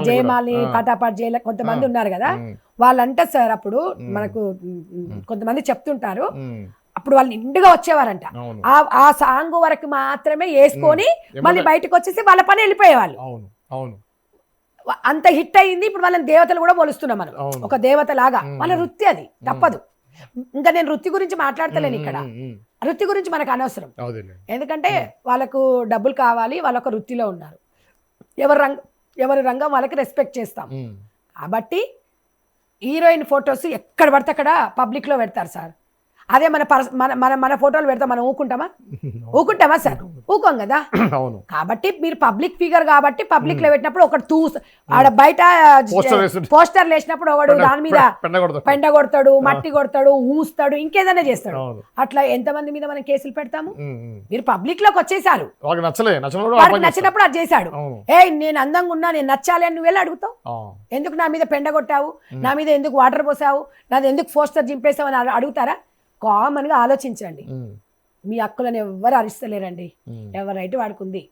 జయమాలి, పటాపాట్ జయల కొంతమంది ఉన్నారు కదా, వాళ్ళంటే సార్ అప్పుడు మనకు కొంతమంది చెప్తుంటారు, అప్పుడు వాళ్ళు నిండుగా వచ్చేవారంట. ఆ సాంగ్ వరకు మాత్రమే వేసుకొని మళ్ళీ బయటకు వచ్చేసి వాళ్ళ పని వెళ్ళిపోయేవాళ్ళు. అంత హిట్ అయింది. ఇప్పుడు వాళ్ళని దేవతలు కూడా పోలుస్తున్నాం మనం, ఒక దేవత లాగా. వాళ్ళ వృత్తి అది, తప్పదు. ఇంకా నేను వృత్తి గురించి మాట్లాడతలేను ఇక్కడ. వృత్తి గురించి మనకు అనవసరం, ఎందుకంటే వాళ్ళకు డబ్బులు కావాలి, వాళ్ళొక వృత్తిలో ఉన్నారు. ఎవరి రంగం వాళ్ళకి రెస్పెక్ట్ చేస్తాం. కాబట్టి హీరోయిన్ ఫొటోస్ ఎక్కడ పడితే అక్కడ పబ్లిక్లో పెడతారు సార్. అదే మన ఫోటోలు పెడతాం, మనం ఊకుంటామా సార్? ఊకోం కదా. కాబట్టి మీరు పబ్లిక్ ఫిగర్ కాబట్టి పబ్లిక్ లో పెట్టినప్పుడు ఒకటి ఆడ బయట పోస్టర్లు వేసినప్పుడు ఒకడు దాని మీద పెండ కొడతాడు, మట్టి కొడతాడు, ఊస్తాడు, ఇంకేదైనా చేస్తాడు. అట్లా ఎంతమంది మీద మనం కేసులు పెడతాము? మీరు పబ్లిక్ లోకి వచ్చేసారు, వాడికి నచ్చినప్పుడు అది చేశాడు. నేను అందంగా ఉన్నా, నేను నచ్చాలి అని నువ్వు అడుగుతావు. ఎందుకు నా మీద పెండ కొట్టావు, నా మీద ఎందుకు వాటర్ పోసావు, నాది ఎందుకు పోస్టర్ చింపేసావు అని అడుగుతారా? కామన్ గా ఆలోచించండి. మీ హక్కులను ఎవరు అరిస్తలేరండి, ఎవరి రైట్ వాడుకుంది.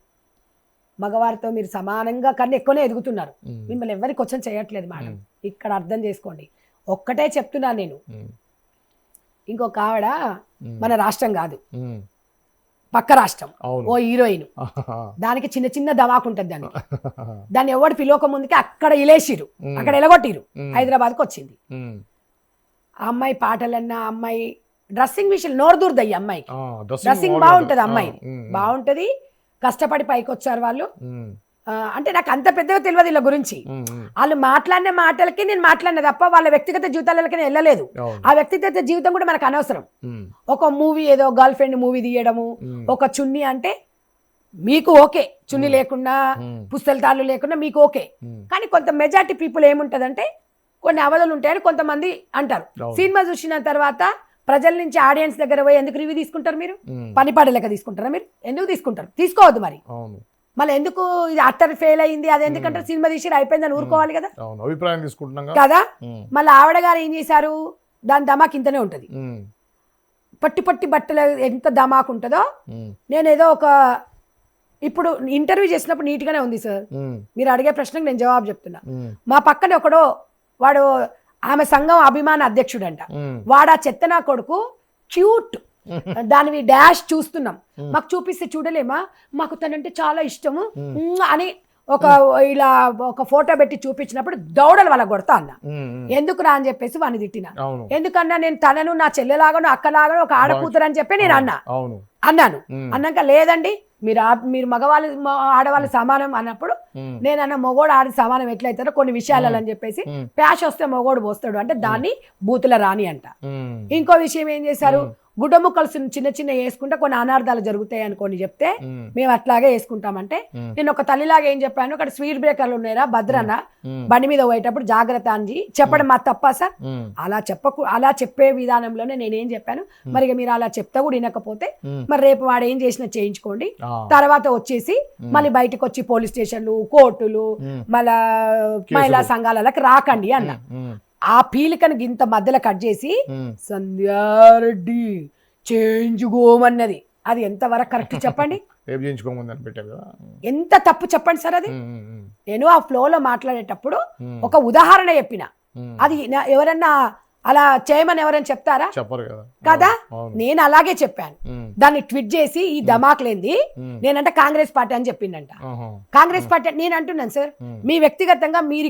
మగవారితో మీరు సమానంగా కన్నా ఎక్కువనే ఎదుగుతున్నారు. మిమ్మల్ని ఎవరికి క్వశ్చన్ చేయట్లేదు మేడం, ఇక్కడ అర్థం చేసుకోండి. ఒక్కటే చెప్తున్నా నేను, ఇంకొక ఆవిడ మన రాష్ట్రం కాదు, పక్క రాష్ట్రం, ఓ హీరోయిన్, దానికి చిన్న చిన్న ధమాకు ఉంటుంది. దాన్ని ఎవడు పిలవక ముందుకే అక్కడ ఇలేసిరు, అక్కడ ఎలగొట్టిరు, హైదరాబాద్కి వచ్చింది. ఆ అమ్మాయి పాటలన్నా, అమ్మాయి డ్రెస్సింగ్ విషయం నోరుదూరదయ్యి. అమ్మాయికి డ్రెస్సింగ్ బాగుంటది, అమ్మాయి బాగుంటది, కష్టపడి పైకి వచ్చారు వాళ్ళు. అంటే నాకు అంత పెద్దగా తెలియదు వీళ్ళ గురించి. వాళ్ళు మాట్లాడిన మాటలకి నేను మాట్లాడిన తప్ప వాళ్ళ వ్యక్తిగత జీవితాలకి నేను వెళ్ళలేదు. ఆ వ్యక్తిగత జీవితం కూడా మనకు అనవసరం. ఒక మూవీ, ఏదో గర్ల్ ఫ్రెండ్ మూవీ తీయడము, ఒక చున్నీ అంటే మీకు ఓకే చున్ని లేకుండా పుస్తల తాళ్ళు లేకుండా మీకు ఓకే. కానీ కొంత మెజారిటీ పీపుల్ ఏముంటదంటే కొన్ని అవధులు ఉంటాయని కొంతమంది అంటారు. సినిమా చూసిన తర్వాత ప్రజల నుంచి ఆడియన్స్ దగ్గర పోయి ఎందుకు రివ్యూ తీసుకుంటారు? మీరు పని పాడలేక తీసుకుంటారా? మీరు ఎందుకు తీసుకుంటారు? తీసుకోవద్దు మరి. మళ్ళీ ఎందుకు ఇది అట్టర్ ఫెయిల్ అయింది అది ఎందుకంటే సినిమా తీసి అయిపోయిందని ఊరుకోవాలి కదా, అభిప్రాయం తీసుకుంటున్నాం కదా. మళ్ళీ ఆవిడ గారు ఏం చేశారు, దాని దమాక్ ఇంతనే ఉంటది. పట్టి పట్టి బట్టలు ఎంత దమాక్ ఉంటుందో. నేనేదో ఒక ఇప్పుడు ఇంటర్వ్యూ చేసినప్పుడు నీట్గానే ఉంది సార్, మీరు అడిగే ప్రశ్నకు నేను జవాబు చెప్తున్నా. మా పక్కన ఒకడో వాడు ఆమె సంఘం అభిమాన అధ్యక్షుడంట, వాడు ఆ చెత్తనా కొడుకు క్యూట్ దానివి డాష్ చూస్తున్నాం, మాకు చూపిస్తే చూడలేమా, మాకు తనంటే చాలా ఇష్టము అని ఒక ఇలా ఒక ఫోటో పెట్టి చూపించినప్పుడు దౌడలు వాళ్ళ కొడతా అన్న. ఎందుకురా అని చెప్పేసి వాడిని తిట్టిన. ఎందుకన్నా నేను తనను నా చెల్లెలాగాను అక్కలాగాను ఒక ఆడకూతురు అని చెప్పి నేను అన్నాను. అన్నాక లేదండి మీరు మగవాళ్ళు ఆడవాళ్ళు సమానం అన్నప్పుడు నేను అన్న మొగోడు ఆడి సమానం ఎట్లయితారో కొన్ని విషయాలు అని చెప్పేసి ప్యాష్ వస్తే మొగోడు పోస్తాడు అంటే దాన్ని బూతుల రాణి అంట. ఇంకో విషయం ఏం చేశారు, గుడ్డ ముక్కలు చిన్న చిన్న వేసుకుంటే కొన్ని అనార్థాలు జరుగుతాయి అనుకోని చెప్తే మేము అట్లాగే వేసుకుంటామంటే నేను ఒక తల్లిలాగా ఏం చెప్పాను, అక్కడ స్పీడ్ బ్రేకర్లు ఉన్నాయరా భద్రన్న బండి మీద పోయేటప్పుడు జాగ్రత్త అని చెప్పడం మా తప్ప సార్? అలా చెప్పే విధానంలోనే నేనేం చెప్పాను, మరి మీరు అలా చెప్తా కూడా వినకపోతే మరి రేపు వాడు ఏం చేసినా చేయించుకోండి, తర్వాత వచ్చేసి మళ్ళీ బయటకు వచ్చి పోలీస్ స్టేషన్లు కోర్టులు మళ్ళా మహిళా సంఘాలకు రాకండి అన్న. ఆ పీలికను ఇంత మధ్యలో కట్ చేసి సంధ్యారెడ్డి చేయించుకోమన్నది. అది ఎంతవరకు కరెక్ట్ చెప్పండి? ఎంత తప్పు చెప్పండి సార్ అది. నేను ఆ ఫ్లోలో మాట్లాడేటప్పుడు ఒక ఉదాహరణ చెప్పిన, అది ఎవరన్నా అలా చేయమని ఎవరైనా చెప్తారా? చెప్పరు కదా. నేను అలాగే చెప్పాను, దాన్ని ట్వీట్ చేసి ఈ ధమాక్ లేంది నేనంటే కాంగ్రెస్ పార్టీ అని చెప్పిండంట. కాంగ్రెస్ పార్టీ నేను అంటున్నాను సార్, మీ వ్యక్తిగతంగా మీరు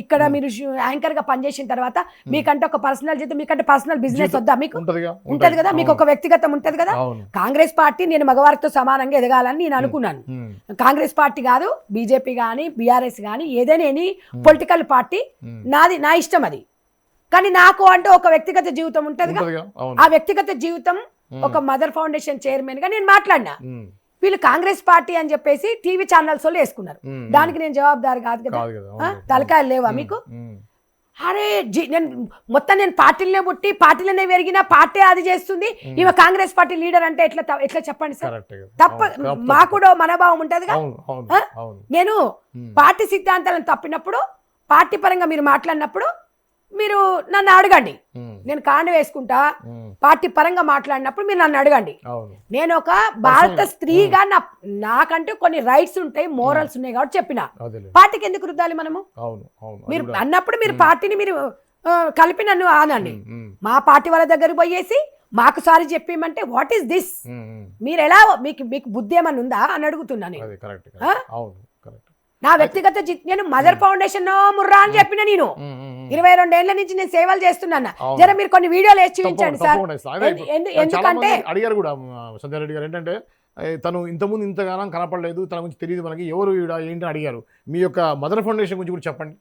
ఇక్కడ మీరు యాంకర్ గా పనిచేసిన తర్వాత మీకంటే ఒక పర్సనల్ జీతం, మీకంటే పర్సనల్ బిజినెస్ వద్దా? మీకు ఉంటది కదా, మీకు ఒక వ్యక్తిగతం ఉంటది కదా. కాంగ్రెస్ పార్టీ నేను మగవారితో సమానంగా ఎదగాలని నేను అనుకున్నాను. కాంగ్రెస్ పార్టీ కాదు, బీజేపీ గానీ బీఆర్ఎస్ గానీ ఏదైనా ఎనీ పొలిటికల్ పార్టీ నాది, నా ఇష్టం అది. కానీ నాకు అంటే ఒక వ్యక్తిగత జీవితం ఉంటది. ఆ వ్యక్తిగత జీవితం ఒక మదర్ ఫౌండేషన్ చైర్మన్ గా నేను మాట్లాడినా. వీళ్ళు కాంగ్రెస్ పార్టీ అని చెప్పేసి టీవీ ఛానల్స్ వాళ్ళు వేసుకున్నారు. దానికి నేను జవాబుదారు కాదు కదా. తలకాయలు లేవా మీకు? అరే నేను పార్టీలనే పుట్టి పార్టీలనే పెరిగిన పార్టీ అది చేస్తుంది, ఈమె కాంగ్రెస్ పార్టీ లీడర్ అంటే ఎట్లా చెప్పండి సార్? తప్ప మాకు కూడా మనోభావం ఉంటదిగా. నేను పార్టీ సిద్ధాంతాలను తప్పినప్పుడు పార్టీ పరంగా మీరు మాట్లాడినప్పుడు మీరు నన్ను అడగండి, నేను కాండ వేసుకుంటా. పార్టీ పరంగా మాట్లాడినప్పుడు మీరు నన్ను అడగండి. నేను ఒక భారత స్త్రీగా నాకంటూ కొన్ని రైట్స్ ఉంటాయి, మోరల్స్ ఉన్నాయి కాబట్టి చెప్పిన. పార్టీకి ఎందుకు రుద్దాలి మనము? మీరు అన్నప్పుడు మీరు పార్టీని మీరు కలిపి నన్ను ఆనండి. మా పార్టీ వాళ్ళ దగ్గర పోయేసి మాకు సారి చెప్పేమంటే వాట్ ఈస్ దిస్, మీరు ఎలా మీకు బుద్ధి ఏమన్నా ఉందా అని అడుగుతున్నాను. నా వ్యక్తిగత నేను మదర్ ఫౌండేషన్ ముర్రా అని చెప్పిన. నేను 22 ఏళ్ల నుంచి నేను సేవలు చేస్తున్నాను. జర మీరు కొన్ని వీడియోలు వేసి చూపించండి సార్. ఎందుకంటే అడిగారు కూడా సంధ్యారెడ్డి గారు, ఏంటంటే తను ఇంతకుముందు ఇంతగానం కనపడలేదు, తన గురించి తెలియదు మనకి, ఎవరు ఏంటని అడిగారు. మీ యొక్క మదర్ ఫౌండేషన్ గురించి కూడా చెప్పండి.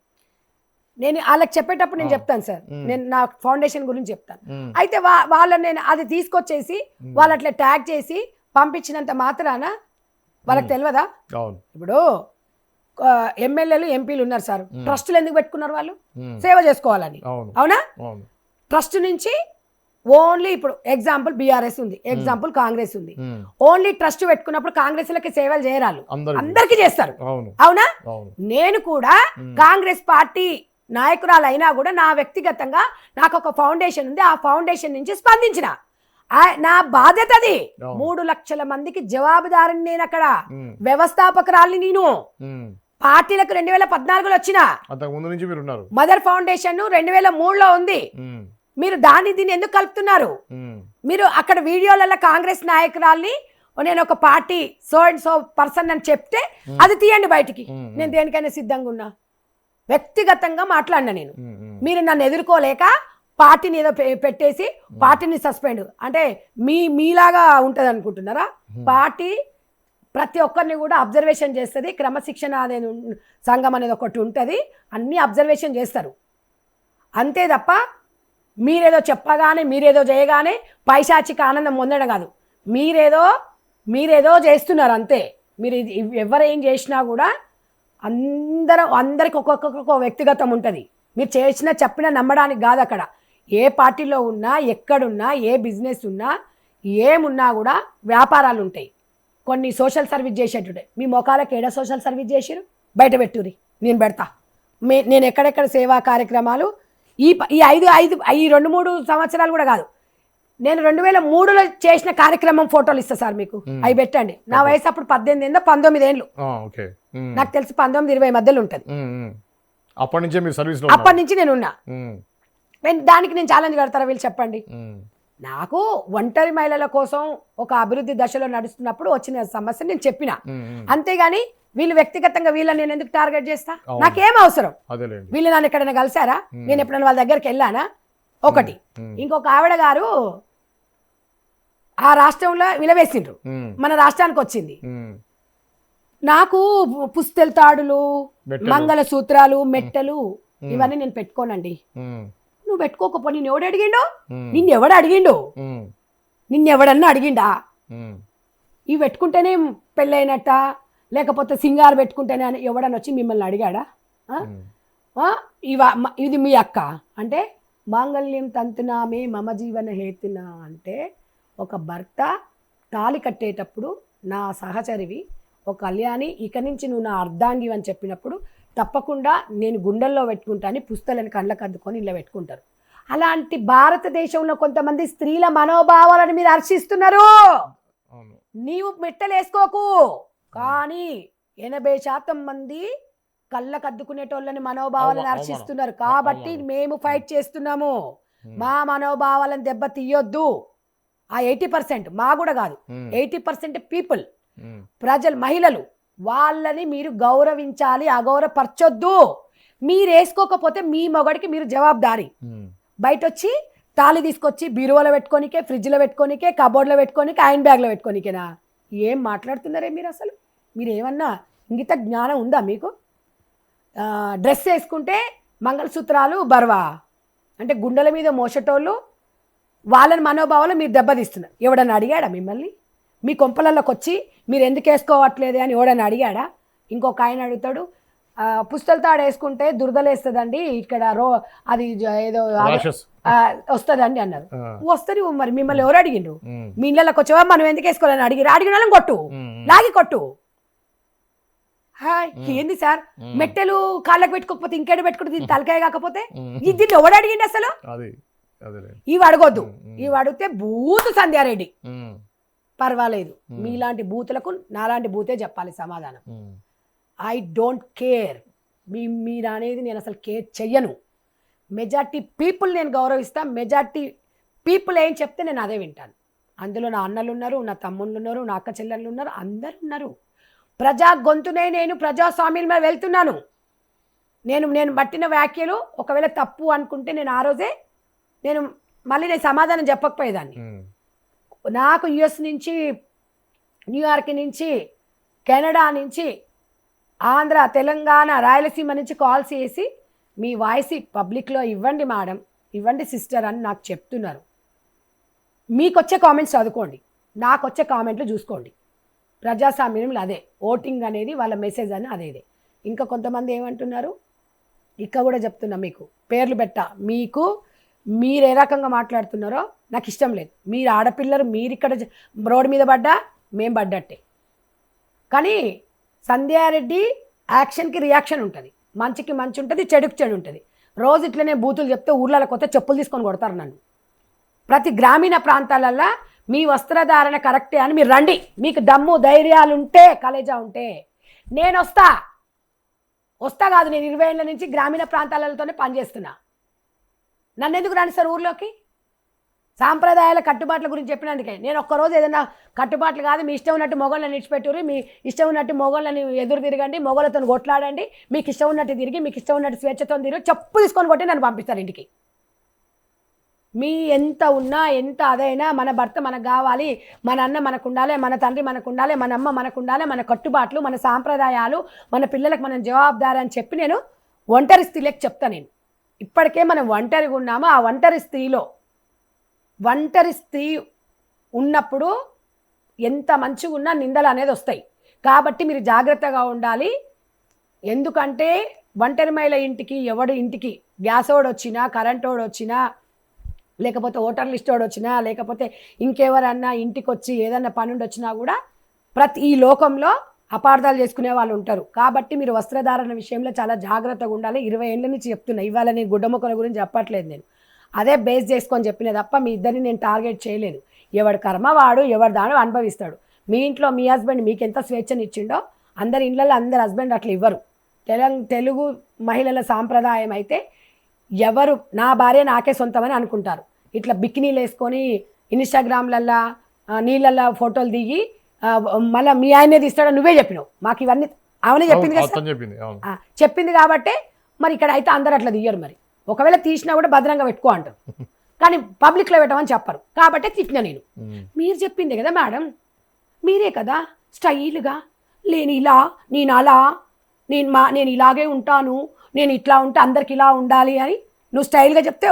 నేను వాళ్ళకి చెప్పేటప్పుడు నేను చెప్తాను సార్, నేను నా ఫౌండేషన్ గురించి చెప్తాను. అయితే వాళ్ళని నేను అది తీసుకొచ్చేసి వాళ్ళు అట్లా ట్యాగ్ చేసి పంపించినంత మాత్రాన వాళ్ళకి తెలియదా? ఇప్పుడు ఎమ్మెల్యేలు ఎంపీలు ఉన్నారు సార్, ట్రస్టులు ఎందుకు పెట్టుకున్నారు? వాళ్ళు సేవ చేసుకోవాలని. అవునా? ట్రస్ట్ నుంచి ఓన్లీ ఇప్పుడు ఎగ్జాంపుల్ బీఆర్ఎస్ ఉంది, ఎగ్జాంపుల్ కాంగ్రెస్ ఉంది. ఓన్లీ ట్రస్ట్ పెట్టుకున్నప్పుడు కాంగ్రెస్ లకి సేవలు చేయరాలు, అందరికీ చేస్తారు. అవునా? నేను కూడా కాంగ్రెస్ పార్టీ నాయకురాలు అయినా కూడా నా వ్యక్తిగతంగా నాకు ఒక ఫౌండేషన్ ఉంది, ఆ ఫౌండేషన్ నుంచి స్పందించిన. నా బాధ్యత అది. 3 లక్షల మందికి జవాబుదారిని నేను. అక్కడ వ్యవస్థాపకురాలిని నేను. పార్టీలకు 2014లో వచ్చిన. మదర్ ఫౌండేషన్ 2003లో ఉంది. మీరు దీన్ని ఎందుకు కలుపుతున్నారు? మీరు అక్కడ వీడియోలలో కాంగ్రెస్ నాయకురాల్ని నేను ఒక party so and so person అని చెప్తే అది తీయండి బయటికి, నేను దేనికైనా సిద్ధంగా ఉన్నా. వ్యక్తిగతంగా మాట్లాడినా నేను. మీరు నన్ను ఎదుర్కోలేక పార్టీని ఏదో పెట్టేసి పార్టీని సస్పెండ్ అంటే మీలాగా ఉంటుంది అనుకుంటున్నారా? పార్టీ ప్రతి ఒక్కరిని కూడా అబ్జర్వేషన్ చేస్తుంది. క్రమశిక్షణ అనేది సంఘం అనేది ఒకటి ఉంటుంది, అన్నీ అబ్జర్వేషన్ చేస్తారు. అంతే తప్ప మీరేదో చెప్పగానే మీరేదో చేయగానే పైశాచిక ఆనందం పొందడం కాదు. మీరేదో మీరేదో చేస్తున్నారు అంతే. మీరు ఎవరు ఏం చేసినా కూడా అందరికి ఒక్కొక్క వ్యక్తిగతం ఉంటుంది. మీరు చెప్పినా నమ్మడానికి కాదు. అక్కడ ఏ పార్టీలో ఉన్నా, ఎక్కడున్నా, ఏ బిజినెస్ ఉన్నా, ఏమున్నా కూడా వ్యాపారాలు ఉంటాయి. కొన్ని సోషల్ సర్వీస్ చేసేటుంటాయి. మీ మొఖాలకు ఏడా సోషల్ సర్వీస్ చేసిరు? బయట పెట్టుర్రి, నేను పెడతా. నేను ఎక్కడెక్కడ సేవా కార్యక్రమాలు ఈ 2-3 సంవత్సరాలు కూడా కాదు, నేను 2003లో చేసిన కార్యక్రమం ఫోటోలు ఇస్తా సార్ మీకు, అవి పెట్టండి. నా వయసు అప్పుడు 18 ఏందో 19 ఏళ్ళు, నాకు తెలిసి 19-20 మధ్యలో ఉంటుంది. అప్పటి నుంచి నేను ఉన్నా. దానికి నేను ఛాలెంజ్ కడతారా వీళ్ళు చెప్పండి. నాకు ఒంటరి మహిళల కోసం ఒక అభివృద్ధి దశలో నడుస్తున్నప్పుడు వచ్చిన సమస్య నేను చెప్పిన, అంతేగాని వీళ్ళు వ్యక్తిగతంగా వీళ్ళని నేను ఎందుకు టార్గెట్ చేస్తా? నాకేం అవసరం? వీళ్ళు నన్ను ఎక్కడైనా కలిసారా? నేను ఎప్పుడైనా వాళ్ళ దగ్గరికి వెళ్ళానా? ఒకటి. ఇంకొక ఆవిడ గారు ఆ రాష్ట్రంలో విలవేసిండ్రు, మన రాష్ట్రానికి వచ్చింది. నాకు పుస్తెల తాడులు, మంగళ సూత్రాలు, మెట్టెలు ఇవన్నీ నేను పెట్టుకోనండి. నువ్వు పెట్టుకోకపో, నిన్నెవడు అడిగిండో? నిన్నెవడన్నా అడిగిండా? ఇవి పెట్టుకుంటేనే పెళ్ళైనట్ట, లేకపోతే సింగారు పెట్టుకుంటేనే అని ఎవడన్నా వచ్చి మిమ్మల్ని అడిగాడా? ఇది మీ అక్క అంటే మాంగళ్యం తంతునామే మమ జీవన హేతున అంటే, ఒక భర్త తాళి కట్టేటప్పుడు నా సహచరివి ఒక కళ్యాణి, ఇక నుంచి నువ్వు నా అర్ధాంగి అని చెప్పినప్పుడు తప్పకుండా నేను గుండెల్లో పెట్టుకుంటాను, పుస్తలను కళ్ళకు అద్దుకొని ఇలా పెట్టుకుంటారు. అలాంటి భారతదేశంలో కొంతమంది స్త్రీల మనోభావాలను మీరు హర్షిస్తున్నారు. నీవు మెట్టలు వేసుకోకు, కానీ 80% మంది కళ్ళకు అద్దుకునేటోళ్ళని మనోభావాలను హర్షిస్తున్నారు. కాబట్టి మేము ఫైట్ చేస్తున్నాము. మా మనోభావాలను దెబ్బ తీయొద్దు. ఆ 80% మా కూడా కాదు, 80% పీపుల్, ప్రజలు, మహిళలు, వాళ్ళని మీరు గౌరవించాలి, అగౌరవపరచొద్దు. మీరు వేసుకోకపోతే మీ మొగడికి మీరు జవాబుదారీ. బయట వచ్చి తాళి తీసుకొచ్చి బీరువాలో పెట్టుకోనికే, ఫ్రిడ్జ్లో పెట్టుకోనికే, కబోర్డ్లో పెట్టుకోనికే, ఐరన్ బ్యాగ్లో పెట్టుకోనికేనా? ఏం మాట్లాడుతున్నారే మీరు? అసలు మీరు ఏమన్నా ఇంగిత జ్ఞానం ఉందా మీకు? డ్రెస్ వేసుకుంటే మంగళసూత్రాలు బర్వా అంటే గుండెల మీద మోసేటోళ్ళు, వాళ్ళని మనోభావాలు మీరు దెబ్బతీస్తున్నారు. ఎవడన్నా అడిగాడా మిమ్మల్ని? మీ కొంపలలోకి వచ్చి మీరు ఎందుకు వేసుకోవట్లేదు అని ఎవడన్నా అడిగాడా? ఇంకొక ఆయన అడుగుతాడు, పుస్తల తాడు వేసుకుంటే దురదలేస్తుందండి, ఇక్కడ అది ఏదో వస్తుందండి అన్నారు. వస్తుంది మరి, మిమ్మల్ని ఎవరు అడిగిండ్రు? మీ ఇళ్ళకి వచ్చేవా మనం ఎందుకు వేసుకోవాలని అడిగిన వాళ్ళని కొట్టు, లాగి కొట్టు. ఏంది సార్ మెట్టెలు కాళ్ళకు పెట్టుకోకపోతే ఇంకేడు పెట్టుకుంటే దీన్ని తలకాయ కాకపోతే? దీన్ని ఎవడు అడిగిండి అసలు? ఇవి అడగొద్దు. ఇవి అడిగితే బూతు సంధ్యారెడ్డి, పర్వాలేదు. మీలాంటి బూతులకు నాలాంటి బూతే చెప్పాలి సమాధానం. I don't care. మీరు అనేది నేను అసలు కేర్ చెయ్యను. మెజార్టీ పీపుల్ నేను గౌరవిస్తా. మెజార్టీ పీపుల్ ఏం చెప్తే నేను అదే వింటాను. అందులో నా అన్నలు ఉన్నారు, నా తమ్ముళ్ళు ఉన్నారు, నా అక్క చెల్లెళ్ళు ఉన్నారు, అందరు ఉన్నారు. ప్రజా గొంతునే నేను ప్రజాస్వామ్యం మీద వెళ్తున్నాను. నేను పట్టిన వ్యాఖ్యలు ఒకవేళ తప్పు అనుకుంటే నేను ఆ రోజే నేను సమాధానం చెప్పకపోయేదాన్ని. నాకు యుఎస్ నుంచి, న్యూయార్క్ నుంచి, కెనడా నుంచి, ఆంధ్ర, తెలంగాణ, రాయలసీమ నుంచి కాల్స్ చేసి మీ వాయిస్ పబ్లిక్లో ఇవ్వండి మేడం, ఇవ్వండి సిస్టర్ అని నాకు చెప్తున్నారు. మీకు వచ్చే కామెంట్స్ చదువుకోండి, నాకు వచ్చే కామెంట్లు చూసుకోండి. ప్రజాస్వామ్యంలో అదే ఓటింగ్ అనేది వాళ్ళ మెసేజ్ అని అదేదే. ఇంకా కొంతమంది ఏమంటున్నారు, ఇక్కడ కూడా చెప్తున్నా, మీకు పేర్లు మీకు మీరు ఏ రకంగా మాట్లాడుతున్నారో నాకు ఇష్టం లేదు. మీరు ఆడపిల్లలు, మీరు ఇక్కడ రోడ్డు మీద పడ్డా మేము పడ్డట్టే. కానీ సంధ్యారెడ్డి యాక్షన్కి రియాక్షన్ ఉంటుంది, మంచికి మంచి ఉంటుంది, చెడుకి చెడు ఉంటుంది. రోజు ఇట్లనే బూతులు చెప్తే ఊర్లలో కొత్త చెప్పులు తీసుకొని కొడతారు నన్ను. ప్రతి గ్రామీణ ప్రాంతాలల్లో మీ వస్త్రధారణ కరెక్టే అని మీరు రండి. మీకు దమ్ము ధైర్యాలు ఉంటే, కలేజా ఉంటే నేను వస్తా కాదు, నేను 20 ఏళ్ళ నుంచి గ్రామీణ ప్రాంతాలతోనే పనిచేస్తున్నా. నన్ను ఎందుకు రాని సార్ ఊర్లోకి? సాంప్రదాయాల కట్టుబాట్ల గురించి చెప్పినందుకే. నేను ఒక్కరోజు ఏదైనా కట్టుబాట్లు కాదు, మీ ఇష్టం ఉన్నట్టు మొగళ్ళని ఇచ్చిపెట్టుర్రి, మీ ఇష్టం ఉన్నట్టు మొగళ్ళని ఎదురు తిరగండి, మొగలతో కొట్లాడండి, మీకు ఇష్టం ఉన్నట్టు తిరిగి, మీకు ఇష్టం ఉన్నట్టు స్వేచ్ఛతో తిరిగి చెప్పు తీసుకొని కొట్టి నన్ను పంపిస్తారు ఇంటికి. మీ ఎంత ఉన్నా ఎంత అదైనా మన భర్త మనకు కావాలి, మన అన్న మనకు ఉండాలి, మన తండ్రి మనకు ఉండాలి, మన అమ్మ మనకు ఉండాలి, మన కట్టుబాట్లు, మన సాంప్రదాయాలు, మన పిల్లలకు మనం జవాబుదారి అని చెప్పి నేను ఒంటరి స్త్రీలకు చెప్తాను. నేను ఇప్పటికే మనం ఒంటరిగా ఉన్నాము. ఆ ఒంటరి స్త్రీ ఉన్నప్పుడు ఎంత మంచిగా ఉన్నా నిందలు అనేది వస్తాయి. కాబట్టి మీరు జాగ్రత్తగా ఉండాలి. ఎందుకంటే ఒంటరి మహిళ ఇంటికి ఎవడు ఇంటికి గ్యాస్ వాడు వచ్చినా, కరెంట్ వాడు వచ్చినా, లేకపోతే ఓటర్ లిస్ట్ వాడు వచ్చినా, లేకపోతే ఇంకెవరన్నా ఇంటికి వచ్చి ఏదన్నా పని వచ్చినా కూడా ఈ లోకంలో అపార్థాలు చేసుకునే వాళ్ళు ఉంటారు. కాబట్టి మీరు వస్త్రధారణ విషయంలో చాలా జాగ్రత్తగా ఉండాలి. 20 ఏళ్ళ నుంచి చెప్తున్నా. ఇవాళ నేను గుడ్డముక్కల గురించి చెప్పట్లేదు, నేను అదే బేస్ చేసుకొని చెప్పిన తప్ప మీ ఇద్దరిని నేను టార్గెట్ చేయలేదు. ఎవడి కర్మ వాడు ఎవరి దాని అనుభవిస్తాడు. మీ ఇంట్లో మీ హస్బెండ్ మీకు ఎంత స్వేచ్ఛను ఇచ్చిండో అందరి ఇళ్ళల్లో అందరి హస్బెండ్ అట్లా ఇవ్వరు. తెలుగు మహిళల సాంప్రదాయం అయితే ఎవరు నా భార్య నాకే సొంతమని అనుకుంటారు. ఇట్లా బికినీలు వేసుకొని ఇన్స్టాగ్రామ్లల్లో నీళ్ళల్లో ఫోటోలు దిగి మళ్ళీ మీ ఆయనే తీస్తాడో నువ్వే చెప్పినావు. మాకు ఇవన్నీ ఆమెనే చెప్పింది కదా, చెప్పింది కాబట్టే మరి ఇక్కడ అయితే అందరు అట్లా తీయరు. మరి ఒకవేళ తీసినా కూడా భద్రంగా పెట్టుకో అంటారు, కానీ పబ్లిక్లో పెట్టమని చెప్పరు. కాబట్టే తిట్టినా నేను. మీరు చెప్పింది కదా మేడం, మీరే కదా స్టైల్గా నేను ఇలా నేను అలా నేను ఇలాగే ఉంటాను, నేను ఇట్లా ఉంటే అందరికి ఇలా ఉండాలి అని నువ్వు స్టైల్గా చెప్తే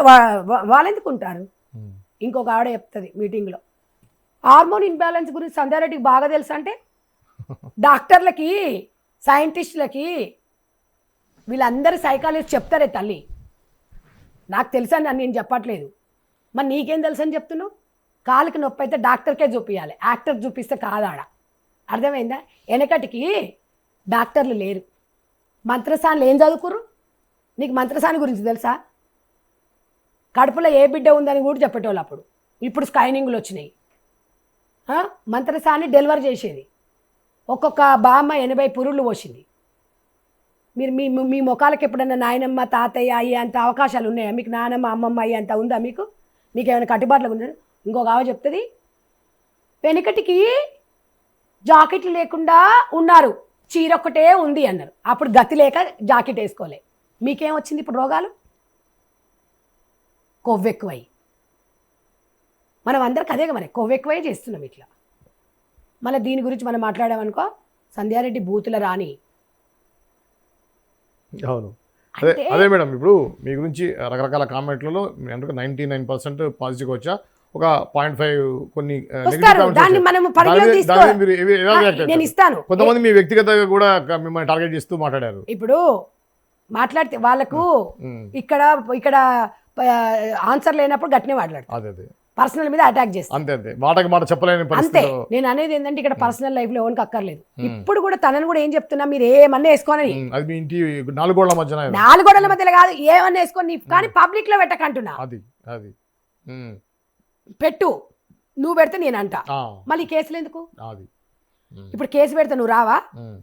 వాళ్ళు ఎందుకు ఉంటారు? ఇంకొక ఆవిడ చెప్తుంది మీటింగ్లో, హార్మోన్ ఇన్బ్యాలెన్స్ గురించి సంధ్యారెడ్డికి బాగా తెలుసు అంటే డాక్టర్లకి సైంటిస్టులకి వీళ్ళందరూ సైకాలజిస్ట్ చెప్తారే తల్లి. నాకు తెలుసని నేను చెప్పట్లేదు. మరి నీకేం తెలుసు అని చెప్తున్నావు? కాలుకి నొప్పి అయితే డాక్టర్కే చూపించాలి, యాక్టర్ చూపిస్తే కాదాడ. అర్థమైందా? వెనకటికి డాక్టర్లు లేరు. మంత్రసానులు ఏం చదువుకుర్రు? నీకు మంత్రసాని గురించి తెలుసా? కడుపులో ఏ బిడ్డ ఉందని కూడా చెప్పేటోళ్ళు అప్పుడు. ఇప్పుడు స్కైనింగ్లు వచ్చినాయి. మంత్రసాని డెలివరీ చేసేది. ఒక్కొక్క బామ్మ 80 పురుళ్ళు పోసింది. మీరు మీ మీ ముఖాలకు ఎప్పుడన్నా నాయనమ్మ తాతయ్య అయ్యే అంత అవకాశాలు ఉన్నాయా మీకు? నానమ్మ అమ్మమ్మ అయ్యే అంత ఉందా మీకు? మీకు ఏమైనా కట్టుబాట్లు ఉందా? ఇంకొక ఆవ చెప్తుంది, వెనకటికి జాకెట్లు లేకుండా ఉన్నారు, చీర ఒక్కటే ఉంది అన్నారు. అప్పుడు గతి లేక జాకెట్ వేసుకోలే. మీకేం వచ్చింది ఇప్పుడు రోగాలు? కొవ్వెక్కువై. మనం అందరికి అదే మరి కొవ్వెక్కువై చేస్తున్నాం ఇట్లా. మళ్ళీ దీని గురించి మనం మాట్లాడామనుకో సంధ్యారెడ్డి బూతుల రాణి. అవును, అదే మేడం. ఇప్పుడు మీ గురించి రకరకాల కామెంట్లలో 99% పాజిటివ్ వచ్చా, ఒక 0.5 కొన్ని నేను ఇస్తాను. కొంతమంది మీ వ్యక్తిగతంగా కూడా మిమ్మల్ని టార్గెట్ చేస్తూ మాట్లాడారు. ఇప్పుడు మాట్లాడితే వాళ్ళకు ఇక్కడ ఇక్కడ ఆన్సర్ లేనప్పుడు గట్టినే మాట్లాడతారు. అదే పర్సనల్ మీద అటాక్ చేస్తాను. అంతే అంతే, మాటకి మాట చెప్పలేని అంతే. నేను అనేది ఏంటంటే ఇక్కడ పర్సనల్ లైఫ్ లో ఎవరికి అక్కర్లేదు. ఇప్పుడు కూడా తనని కూడా ఏం చెప్తున్నా, మీరు ఏమన్నా వేసుకోని, అది మీ ఇంటి 4 గోడల మధ్యలో కాదు, ఏమన్నా వేసుకొని, కానీ పబ్లిక్ లో పెట్టకంటున్నా. అది అది పెట్టు, నువ్వు పెడితే నేను అంట. మళ్ళీ కేసులు ఎందుకు? అది ఇప్పుడు కేసు పెడితే నువ్వు రావా?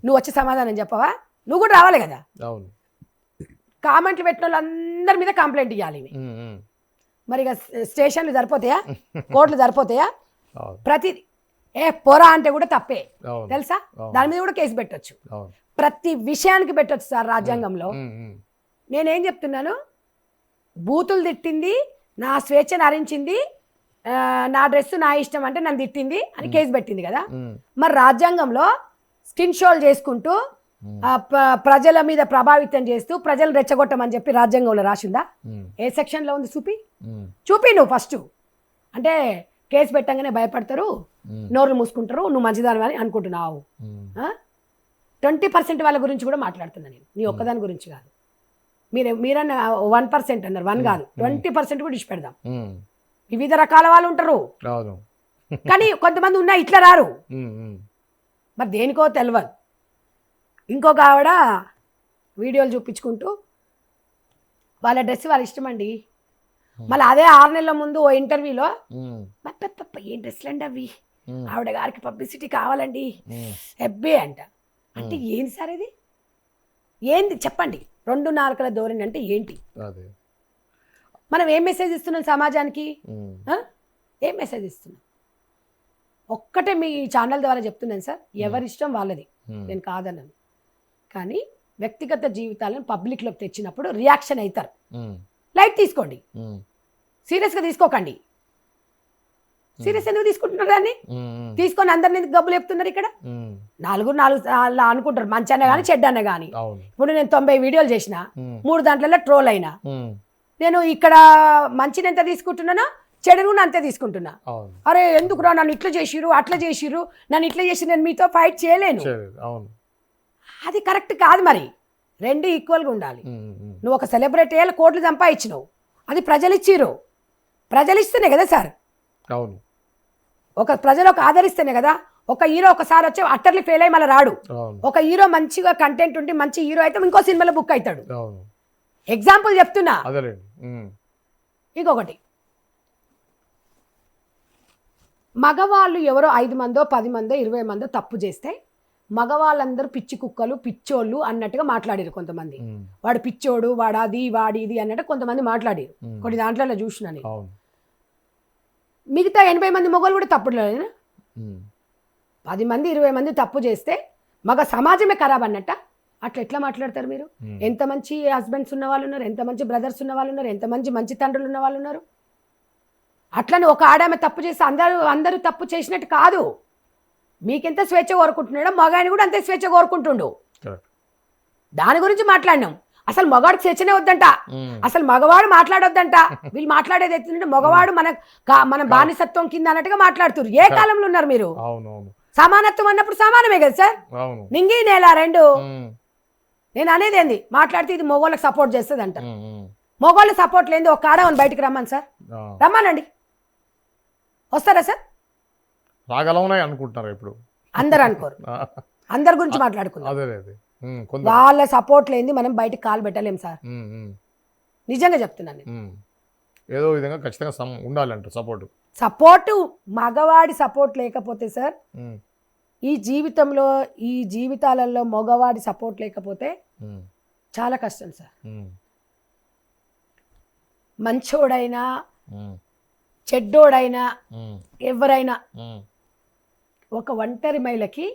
నువ్వు వచ్చి సమాధానం చెప్పవా? నువ్వు కూడా రావాలి కదా. అవును, కామెంట్లు పెట్టిన వాళ్ళందరి మీద కంప్లైంట్ ఇవ్వాలి. మరి ఇక స్టేషన్లు సరిపోతాయా? కోర్టులు సరిపోతాయా? ప్రతి పోరా అంటే కూడా తప్పే తెలుసా? దాని మీద కూడా కేసు పెట్టొచ్చు. ప్రతి విషయానికి పెట్టొచ్చు సార్ రాజ్యాంగంలో. నేనేం చెప్తున్నాను, బూతులు తిట్టింది, నా స్వేచ్ఛను హరించింది, నా డ్రెస్ నా ఇష్టం అంటే నన్ను తిట్టింది అని కేసు పెట్టింది కదా. మరి రాజ్యాంగంలో స్కిన్ షోలు చేసుకుంటూ ప్రజల మీద ప్రభావితం చేస్తూ ప్రజలు రెచ్చగొట్టమని చెప్పి రాజ్యాంగంలో రాసిందా? ఏ సెక్షన్లో ఉంది? చూపి నువ్వు ఫస్ట్. అంటే కేసు పెట్టంగానే భయపడతారు, నోర్లు మూసుకుంటారు, నువ్వు మంచిదాని అని అనుకుంటున్నావు. 20% వాళ్ళ గురించి కూడా మాట్లాడుతున్నా నేను, నీ ఒక్కదాని గురించి కాదు. మీరన్న 1% అన్నారు, 1 కాదు 20% కూడా ఇచ్చి పెడదాం. వివిధ రకాల వాళ్ళు ఉంటారు, కానీ కొంతమంది ఉన్నా ఇట్లా రారు. మరి దేనికో తెలియదు. ఇంకొక ఆవిడ వీడియోలు చూపించుకుంటూ వాళ్ళ డ్రెస్ వాళ్ళ ఇష్టం అండి. మళ్ళీ అదే 6 నెలల ముందు ఓ ఇంటర్వ్యూలో ఏం డ్రెస్లు అండి అవి, ఆవిడ గారికి పబ్లిసిటీ కావాలండి ఎబ్బే అంట. అంటే ఏంది సార్ ఇది? ఏంది చెప్పండి? 2 నాలుకల ధోరణి అంటే ఏంటి? మనం ఏం మెసేజ్ ఇస్తున్నాం సమాజానికి? ఏం మెసేజ్ ఇస్తున్నాం? ఒక్కటే మీ ఛానల్ ద్వారా చెప్తున్నాను సార్, ఎవరిష్టం వాళ్ళది, నేను కాదన్నాను. కానీ వ్యక్తిగత జీవితాలను పబ్లిక్లోకి తెచ్చినప్పుడు రియాక్షన్ అవుతారు. లైట్ తీసుకోండి, సీరియస్గా తీసుకోకండి. సీరియస్ ఎందుకు తీసుకుంటున్నారు? దాన్ని తీసుకొని అందరినీ గబ్బులు చెప్తున్నారు. ఇక్కడ నాలుగు అనుకుంటారు, మంచి అన్న కానీ చెడ్డ అన్న కానీ. ఇప్పుడు నేను 90 వీడియోలు చేసిన, 3 దాంట్లో ట్రోల్ అయినా. నేను ఇక్కడ మంచిని ఎంత తీసుకుంటున్నానో చెడును కూడా అంతే తీసుకుంటున్నా. అవును అరే ఎందుకురా నన్ను ఇట్లా చేసిరు అట్లా చేసిరు, నన్ను ఇట్లా చేసి నేను మీతో ఫైట్ చేయలేను. అవును అది కరెక్ట్ కాదు. మరి రెండు ఈక్వల్గా ఉండాలి. నువ్వు ఒక సెలబ్రిటీ అయ్యేలా కోట్లు సంపాదించినావు, అది ప్రజలు ఇచ్చిరు, ప్రజలు ఇస్తేనే కదా సార్. అవును ప్రజలు ఆదరిస్తేనే కదా. ఒక హీరో ఒకసారి వచ్చి అట్టర్లీ ఫెయిల్ అయ్యి మళ్ళీ రాడు. అవును ఒక హీరో మంచిగా కంటెంట్ ఉండి మంచి హీరో అయితే ఇంకో సినిమాలో బుక్ అవుతాడు. అవును ఎగ్జాంపుల్ చెప్తున్నా. అదేలేండి. ఇంకొకటి, మగవాళ్ళు ఎవరో 5 మందో 10 మందో 20 మందో తప్పు చేస్తే మగవాళ్ళందరూ పిచ్చి కుక్కలు పిచ్చోళ్ళు అన్నట్టుగా మాట్లాడారు కొంతమంది. వాడు పిచ్చోడు, వాడు అది వాడి ఇది అన్నట్టు కొంతమంది మాట్లాడారు. కొన్ని దాంట్లో చూసిన నేను. మిగతా 80 మంది మొగలు కూడా తప్పుడు లేనా? 10 మంది 20 మంది తప్పు చేస్తే మగ సమాజమే ఖరాబ్ అన్నట్ట. అట్లా ఎట్లా మాట్లాడతారు మీరు? ఎంత మంచి హస్బెండ్స్ ఉన్న వాళ్ళు ఉన్నారు, ఎంత మంచి బ్రదర్స్ ఉన్న వాళ్ళు ఉన్నారు, ఎంత మంచి తండ్రులు ఉన్న వాళ్ళు ఉన్నారు. అట్లని ఒక ఆడామె తప్పు చేస్తే అందరూ తప్పు చేసినట్టు కాదు. మీకెంత స్వేచ్ఛ కోరుకుంటున్నాడో మగాడిని కూడా అంతే స్వేచ్ఛ కోరుకుంటుండు. దాని గురించి మాట్లాడినాం. అసలు మగవాడికి స్వేచ్ఛనే వద్దంట, అసలు మగవాడు మాట్లాడొద్దంట. వీళ్ళు మాట్లాడేది ఎత్తుంటే మగవాడు మన బానిసత్వం కింద అన్నట్టుగా మాట్లాడుతున్నారు. ఏ కాలంలో ఉన్నారు మీరు? సమానత్వం అన్నప్పుడు సమానమే కదా సార్. నింగి నేల రెండు. నేను అనేది ఏంది మాట్లాడితే ఇది మగవాళ్ళకి సపోర్ట్ చేస్తుంది అంట. మగవాళ్ళ సపోర్ట్ లేని ఒక ఆడవని బయటకు రమ్మని సార్, రమ్మనండి. వస్తారా సార్? రాగలవునాయి అనుకుంటున్నారు ఇప్పుడు. అందరు అనుకోరు, అందరి గురించి మాట్లాడుకున్నారు. వాళ్ళ సపోర్ట్ లేని మనం బయటకు కాలు పెట్టలేం సార్. నిజంగా చెప్తున్నాను. ఏదో విధంగా ఖచ్చితంగా ఉండాలంట సపోర్టు. మగవాడి సపోర్ట్ లేకపోతే సార్ ఈ జీవితంలో ఈ జీవితాలలో మగవాడి సపోర్ట్ లేకపోతే చాలా కష్టం సార్. మంచోడైనా చెడ్డోడైనా ఎవరైనా ఒక ఒంటరి మహిళకి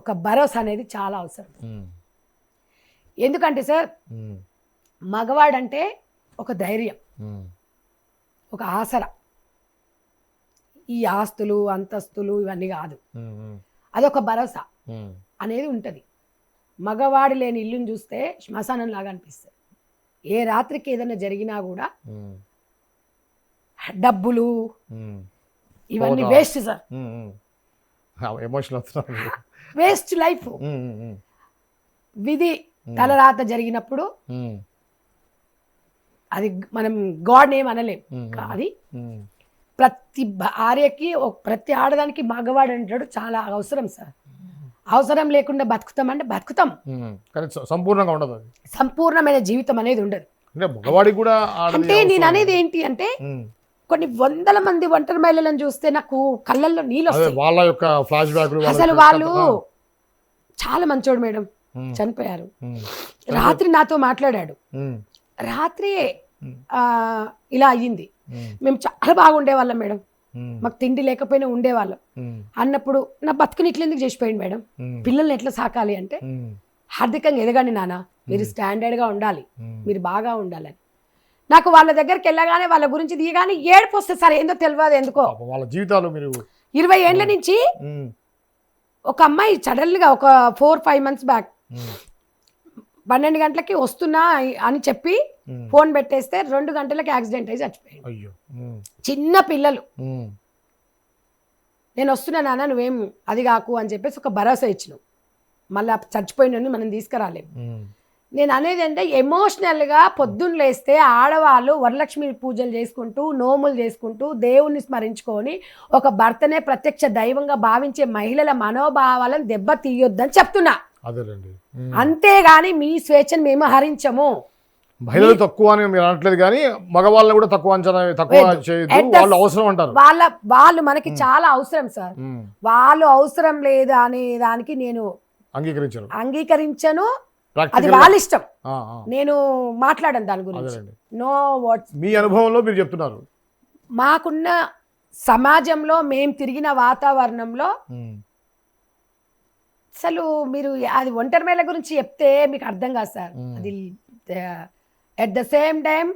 ఒక భరోసా అనేది చాలా అవసరం. ఎందుకంటే సార్ మగవాడంటే ఒక ధైర్యం, ఒక ఆసరా. ఈ ఆస్తులు అంతస్తులు ఇవన్నీ కాదు, అదొక భరోసా అనేది ఉంటుంది. మగవాడు లేని ఇల్లుని చూస్తే శ్మశానం లాగా అనిపిస్తుంది. ఏ రాత్రికి ఏదైనా జరిగినా కూడా డబ్బులు ఇవన్నీ వేస్ట్ సార్. Waste life. విధి తలరాత జరిగినప్పుడు అది మనం గాడ్ ఏం అనలేం. అది ప్రతి భార్యకి ప్రతి ఆడదానికి మగవాడు అంటాడు చాలా అవసరం సార్. అవసరం లేకుండా బతుకుతామంటే బతుకుతాం, సంపూర్ణంగా ఉండదు. సంపూర్ణమైన జీవితం అనేది ఉండదు. అంటే నేను అనేది ఏంటి అంటే కొన్ని 100 మంది ఒంటరి మహిళలను చూస్తే నాకు కళ్ళల్లో నీళ్ళు వస్తాయి. అసలు వాళ్ళు చాలా మంచోడు మేడం, చనిపోయారు. రాత్రి నాతో మాట్లాడాడు. రాత్రి ఇలా అయ్యింది. మేము చాలా బాగుండేవాళ్ళం మేడం, మాకు తిండి లేకపోయినా ఉండేవాళ్ళం అన్నప్పుడు నా బతుకుని ఇట్లా ఎందుకు చేసిపోయింది మేడం, పిల్లల్ని ఎట్లా సాకాలి అంటే ఆర్థికంగా ఎదగండి నాన్న, మీరు స్టాండర్డ్గా ఉండాలి, మీరు బాగా ఉండాలని. నాకు వాళ్ళ దగ్గరికి వెళ్ళగానే వాళ్ళ గురించి దిగగానే ఏడుపు వస్తుంది సార్. ఏందో తెలియదు ఎందుకో. వాళ్ళ జీవితాలు 20 ఏళ్ల నుంచి ఒక అమ్మాయి సడన్గా ఒక 4-5 months బ్యాక్ 12 గంటలకి వస్తున్నా అని చెప్పి ఫోన్ పెట్టేస్తే 2 గంటలకి యాక్సిడెంట్ అయ్యి చచ్చిపోయింది. చిన్న పిల్లలు. నేను వస్తున్నా నాన్న నువ్వేం అది కాకు అని చెప్పేసి ఒక భరోసా ఇచ్చినావు. మళ్ళీ చచ్చిపోయిన మనం తీసుకురాలేము. నేను అనేది అంటే ఎమోషనల్గా పొద్దున్న లేస్తే ఆడవాళ్ళు వరలక్ష్మి పూజలు చేసుకుంటూ నోములు చేసుకుంటూ దేవుణ్ణి స్మరించుకొని ఒక భర్తనే ప్రత్యక్ష దైవంగా భావించే మహిళల మనోభావాలను దెబ్బ తీయొద్దని చెప్తున్నా. అంతేగాని మీ స్వేచ్ఛను మేము హరించము. మహిళలు తక్కువ అని మీరు అనట్లేదు, కానీ మగవాళ్ళని కూడా తక్కువ అంచనా అవసరం అంటారు. వాళ్ళు మనకి చాలా అవసరం సార్. వాళ్ళు అవసరం లేదు అనే దానికి నేను అంగీకరించను. అది వాళ్ళ ఇష్టం, నేను మాట్లాడను దాని గురించి. నో వాట్స్ మీ అనుభవంలో మీరు చెప్తున్నారు. మాకున్న సమాజంలో మేము తిరిగిన వాతావరణంలో అసలు మీరు అది ఒంటరి మహిళ గురించి చెప్తే మీకు అర్థం కాదు సార్. అది ఎట్ ద సేమ్ టైం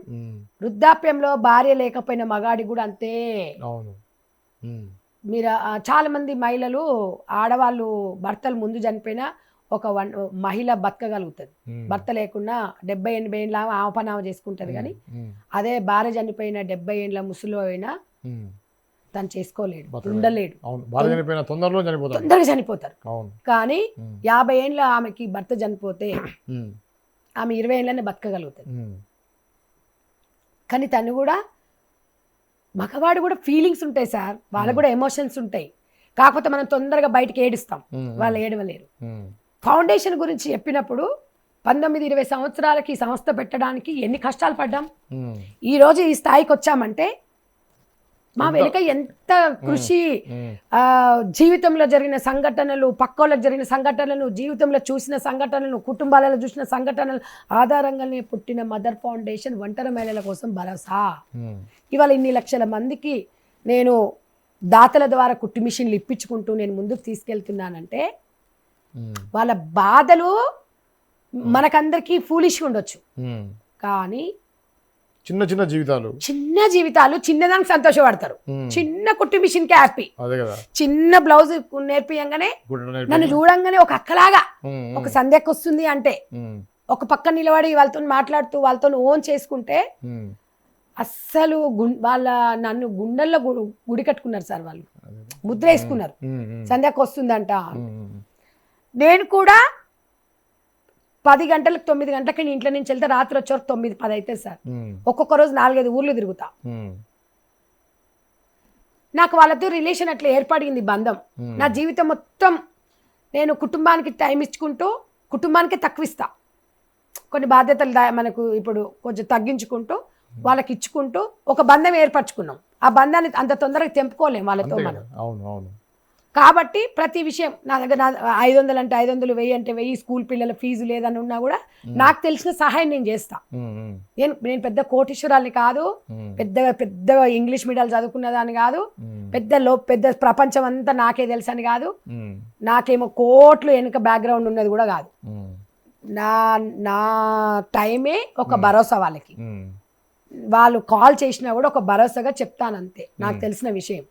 వృద్ధాప్యంలో భార్య లేకపోయిన మగాడి కూడా అంతే. మీరు చాలా మంది మహిళలు ఆడవాళ్ళు భర్తలు ముందు చనిపోయినా ఒక మహిళ బతకగలుగుతుంది. భర్త లేకుండా 70-80 ఏళ్ళ ఆపనామ చేసుకుంటుంది. కానీ అదే భార్య చనిపోయిన 70 ఏళ్ళ ముసలి అయినా ఉమ్. తను చేసుకోలేడు, ఉండలేడు. అవును, భార్య చనిపోయిన తొందరగా చనిపోతారు. అవును. కానీ 50 ఏళ్ళ ఆమెకి భర్త చనిపోతే ఉమ్. ఆమె 20 ఏళ్ళనే బతకగలుగుతుంది. ఉమ్. కానీ తను కూడా, మగవాడు కూడా ఫీలింగ్స్ ఉంటాయి సార్, వాళ్ళకు కూడా ఎమోషన్స్ ఉంటాయి. కాకపోతే మనం తొందరగా బయటకి ఏడుస్తాం, వాళ్ళు ఏడవలేరు. ఫౌండేషన్ గురించి చెప్పినప్పుడు 19-20 సంవత్సరాలకి ఈ సంస్థ పెట్టడానికి ఎన్ని కష్టాలు పడ్డాం. ఈ రోజు ఈ స్థాయికి వచ్చామంటే మా వెనుక ఎంత కృషి, జీవితంలో జరిగిన సంఘటనలు, పక్కోళ్ళకి జరిగిన సంఘటనలు, జీవితంలో చూసిన సంఘటనలు, కుటుంబాలలో చూసిన సంఘటనలు ఆధారంగానే పుట్టిన మదర్ ఫౌండేషన్ ఒంటరి మహిళల కోసం భరోసా. ఇవాళ ఇన్ని లక్షల మందికి నేను దాతల ద్వారా కుట్టు మిషన్లు ఇప్పించుకుంటూ నేను ముందుకు తీసుకెళ్తున్నానంటే వాళ్ళ బాధలు మనకందరికీ ఫూలిష్గా ఉండొచ్చు, కానీ చిన్న చిన్న జీవితాలు చిన్నదానికి సంతోషపడతారు. చిన్న కుట్టు మిషన్ కి హ్యాపీ, చిన్న బ్లౌజ్ నేర్పియంగానే నన్ను చూడంగానే ఒక అక్కలాగా ఒక సంధ్యకు వస్తుంది అంటే ఒక పక్క నిలబడి వాళ్ళతో మాట్లాడుతూ వాళ్ళతో ఓన్ చేసుకుంటే అస్సలు వాళ్ళ నన్ను గుండెల్లో గుడి కట్టుకున్నారు సార్. వాళ్ళు ముద్ర వేసుకున్నారు, సంధ్యకు వస్తుందంట. నేను కూడా 10 గంటలకు 9 గంటలకి ఇంట్లో నుంచి వెళ్తే రాత్రి వచ్చేవరకు 9-10 అవుతుంది సార్. ఒక్కొక్క రోజు 4-5 ఊర్లు తిరుగుతా. నాకు వాళ్ళతో రిలేషన్ అట్లా ఏర్పడింది, బంధం. నా జీవితం మొత్తం నేను కుటుంబానికి టైం ఇచ్చుకుంటూ కుటుంబానికి తక్కువ ఇస్తా. కొన్ని బాధ్యతలు మనకు ఇప్పుడు కొంచెం తగ్గించుకుంటూ వాళ్ళకి ఇచ్చుకుంటూ ఒక బంధం ఏర్పరచుకున్నాం. ఆ బంధాన్ని అంత తొందరగా తెంపుకోలేం వాళ్ళతో మనం. కాబట్టి ప్రతి విషయం నా దగ్గర 500 అంటే 500, 1000 అంటే 1000, స్కూల్ పిల్లల ఫీజు లేదని ఉన్నా కూడా నాకు తెలిసిన సహాయం నేను చేస్తా. నేను పెద్ద కోటీశ్వరాల్ని కాదు, పెద్ద ఇంగ్లీష్ మీడియాలు చదువుకున్నదాన్ని కాదు, పెద్ద ప్రపంచం అంతా నాకే తెలుసని కాదు, నాకేమో కోట్లు వెనుక బ్యాక్గ్రౌండ్ ఉన్నది కూడా కాదు. నా టైమే ఒక భరోసా వాళ్ళకి. వాళ్ళు కాల్ చేసినా కూడా ఒక భరోసాగా చెప్తానంతే, నాకు తెలిసిన విషయం.